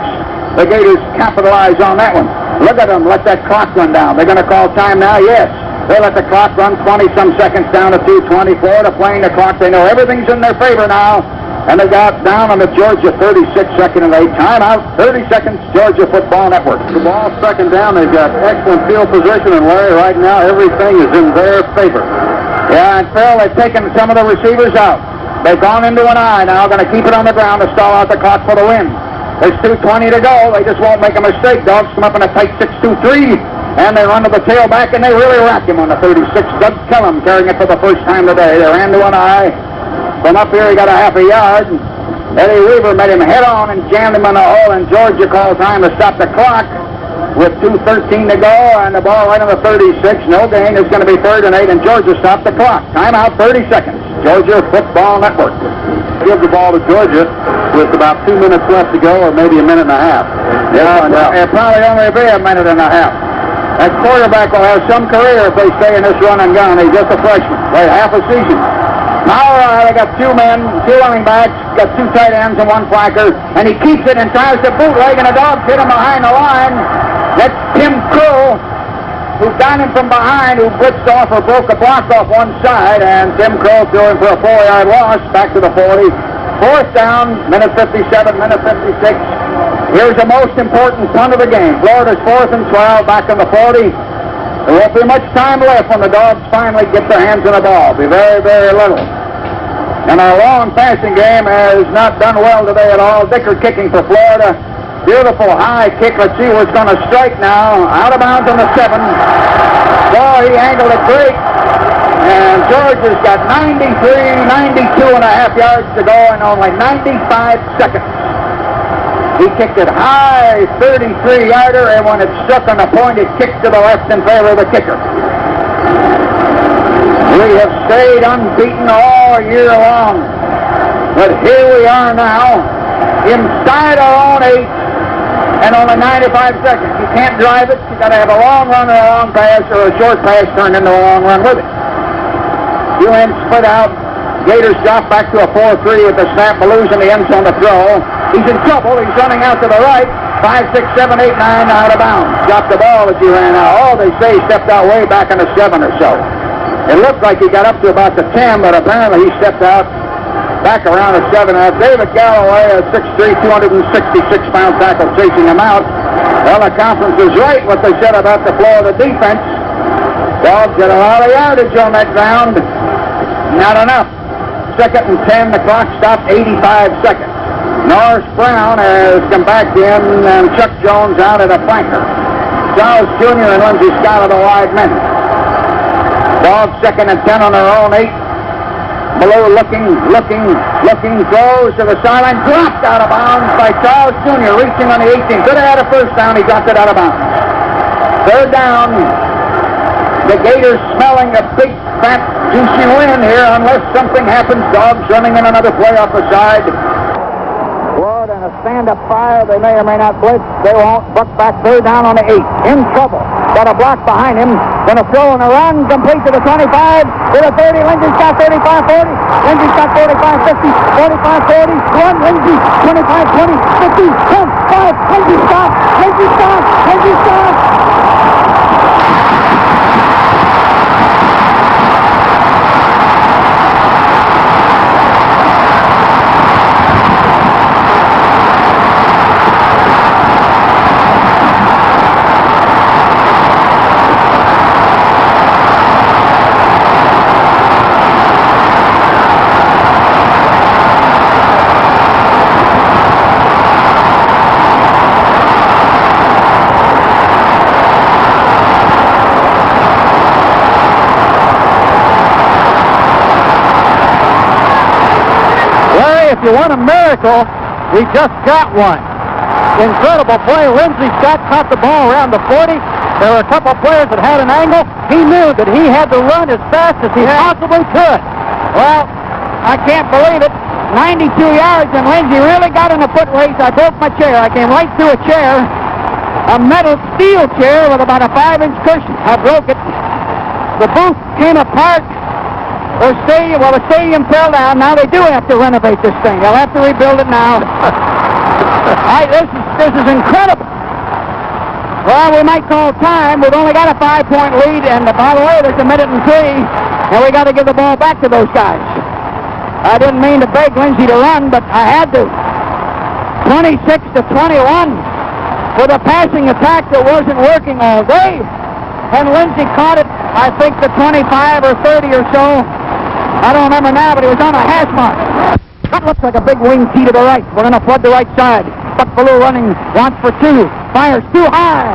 the Gators capitalized on that one. Look at them. Let that clock run down. They're going to call time now? Yes. They let the clock run 20-some seconds down to 2:24 to playing the clock. They know everything's in their favor now. And they got down on the Georgia 36, 2nd and 8. Timeout, 30 seconds, Georgia Football Network. The ball 2nd down. They've got excellent field position, and Larry, right now, everything is in their favor. Yeah, and Phil, they've taken some of the receivers out. They've gone into an eye now, going to keep it on the ground to stall out the clock for the win. There's 2:20 to go. They just won't make a mistake. Dogs come up in a tight 6-2-3, and they run to the tailback, and they really rack him on the 36. Doug Kellum carrying it for the first time today. They ran to an eye. From up here, he got a half a yard. Eddie Weaver met him head on and jammed him in the hole, and Georgia called time to stop the clock with 2:13 to go, and the ball right on the 36. No gain. It's going to be 3rd and 8, and Georgia stopped the clock. Timeout, 30 seconds. Georgia Football Network. Give the ball to Georgia with about 2 minutes left to go, or maybe a minute and a half. Yeah, it'll probably only be a minute and a half. That quarterback will have some career if they stay in this run and gun. He's just a freshman. Played half a season. Now they got 2 men, 2 running backs, got 2 tight ends and 1 flanker, and he keeps it and tries to bootleg, and the dogs hit him behind the line. That's Tim Crow, who got him from behind, who blitzed off or broke a block off one side, and Tim Crow threw him for a 4-yard loss back to the 40. 4th down, minute 57, minute 56. Here's the most important punt of the game. Florida's 4th and 12, back on the 40. There won't be much time left when the dogs finally get their hands on the ball. Be very, very little. And our long passing game has not done well today at all. Dicker kicking for Florida. Beautiful high kick. Let's see where it's going to strike now. Out of bounds on the 7. Boy, he angled it great. And Georgia's got 92 and a half yards to go in only 95 seconds. He kicked it high, 33-yarder, and when it struck on the point, it kicked to the left in favor of the kicker. We have stayed unbeaten all year long. But here we are now, inside our own 8, and only 95 seconds. You can't drive it. You got to have a long run or a long pass, or a short pass turned into a long run with it. Two ends split out. Gators drop back to a 4-3 with the snap. Baloo's in the end zone to throw. He's in trouble. He's running out to the right. 5, 6, 7, 8, 9 out of bounds. Dropped the ball as he ran out. Oh, they say he stepped out way back on the 7 or so. It looked like he got up to about the 10, but apparently he stepped out back around the 7. David Galloway, a 6'3", 266-pound tackle, chasing him out. Well, the conference is right what they said about the Florida defense. Dogs get a lot of yardage on that ground. Not enough. 2nd and 10, the clock stopped, 85 seconds. Norris Brown has come back in, and Chuck Jones out at a flanker. Charles Jr. and Lindsey Scott are the wide men. Dogs 2nd and 10 on their own 8. Below looking, goes to the sideline, dropped out of bounds by Charles Jr., reaching on the 18. Could have had a first down, he dropped it out of bounds. Third down. The Gators smelling a big, fat, juicy win here unless something happens. Dogs running in another play off the side. Florida in a stand-up fire. They may or may not blitz. They won't. Buck back, third down on the 8. In trouble. Got a block behind him. Going to throw and a run complete to the 25. To the 30. Lindsey's got 35-40. Lindsey's got 45-50. 45-40. Run, Lindsey. 25-20. 50. 10. 5. Lindsey stop. Lindsey stop. Lindsey stop. If you want a miracle, we just got one. Incredible play. Lindsey Scott caught the ball around the 40. There were a couple of players that had an angle. He knew that he had to run as fast as he possibly could. Well, I can't believe it. 92 yards, and Lindsey really got in a foot race. I broke my chair. I came right through a chair, a metal steel chair with about a 5-inch cushion. I broke it. The booth came apart. The stadium fell down. Now they do have to renovate this thing. They'll have to rebuild it now. This is incredible. Well, we might call time. We've only got a 5-point lead, and by the way, there's a minute and 3, and we got to give the ball back to those guys. I didn't mean to beg Lindsey to run, but I had to. 26-21 with a passing attack that wasn't working all day, and Lindsey caught it. I think the 25 or 30 or so. I don't remember now, but he was on a hash mark. That looks like a big wing tee to the right. We're going to flood the right side. Buffalo running, wants for 2. Fires too high.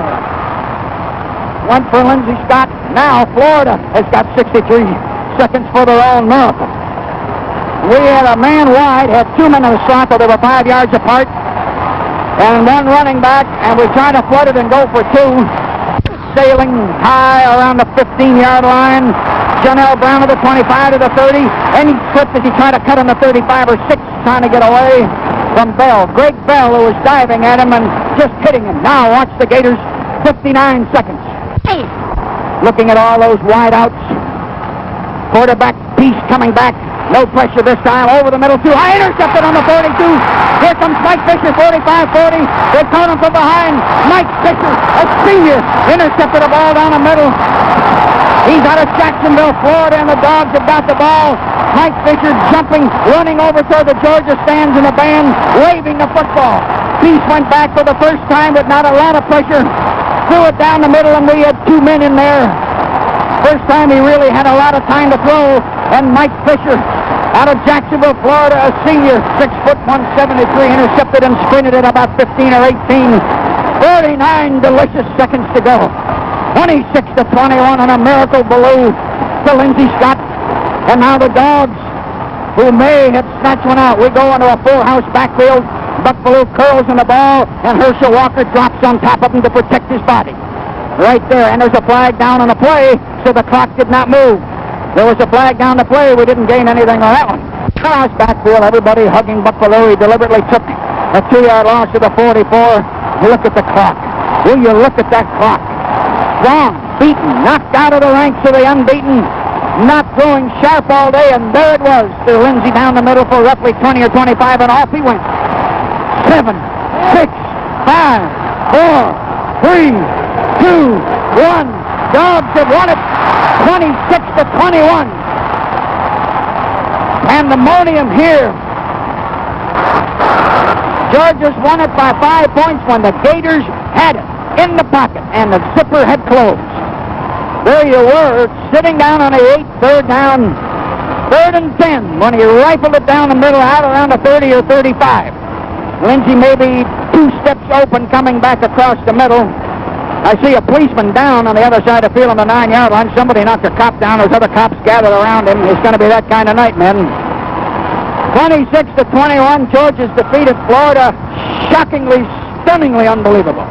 One for Lindsey Scott. Now Florida has got 63 seconds for their own miracle. We had a man wide, had 2 men in the slot, but they were 5 yards apart. And one running back, and we tried to flood it and go for 2. Sailing high around the 15-yard line. Janelle Brown to the 25 to the 30. And he slipped as he tried to cut on the 35 or 6, trying to get away from Bell. Greg Bell, who was diving at him and just hitting him. Now watch the Gators. 59 seconds. Looking at all those wide outs. Quarterback piece coming back. No pressure this time. Over the middle, too high. Intercepted on the 42. Here comes Mike Fisher, 45-40. They caught him from behind. Mike Fisher, a senior, intercepted a ball down the middle. He's out of Jacksonville, Florida, and the Dogs have got the ball. Mike Fisher jumping, running over toward the Georgia stands in the band, waving the football. Peace went back for the first time with not a lot of pressure. Threw it down the middle, and we had 2 men in there. First time he really had a lot of time to throw. And Mike Fisher, out of Jacksonville, Florida, a senior, 6 foot 173, intercepted and sprinted at about 15 or 18. 49 delicious seconds to go. 26-21 on a miracle below to Lindsey Scott. And now the Dogs, who may have snatched one out. We go into a full house backfield. Buffalo curls in the ball, and Herschel Walker drops on top of him to protect his body. Right there, and there's a flag down on the play, so the clock did not move. There was a flag down the play. We didn't gain anything on that one. House backfield, everybody hugging Buffalo. He deliberately took a 2-yard loss to the 44. Look at the clock. Will you look at that clock? Strong, beaten, knocked out of the ranks of the unbeaten, not throwing sharp all day, and there it was. To Lindsey down the middle for roughly 20 or 25, and off he went. 7, 6, 5, 4, 3, 2, 1. Dogs have won it. 26-21. Pandemonium here. Georgia's won it by 5 points when the Gators had it in the pocket and the zipper had closed. There you were, sitting down on the 8, third down, 3rd and 10, when he rifled it down the middle out around the 30 or 35. Lindsey maybe 2 steps open coming back across the middle. I see a policeman down on the other side of the field on the 9-yard line. Somebody knocked a cop down. Those other cops gathered around him. It's going to be that kind of night, men. 26-21, Georgia's defeated Florida. Shockingly, stunningly unbelievable.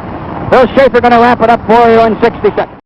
Bill Schaefer going to wrap it up for you in 60 seconds.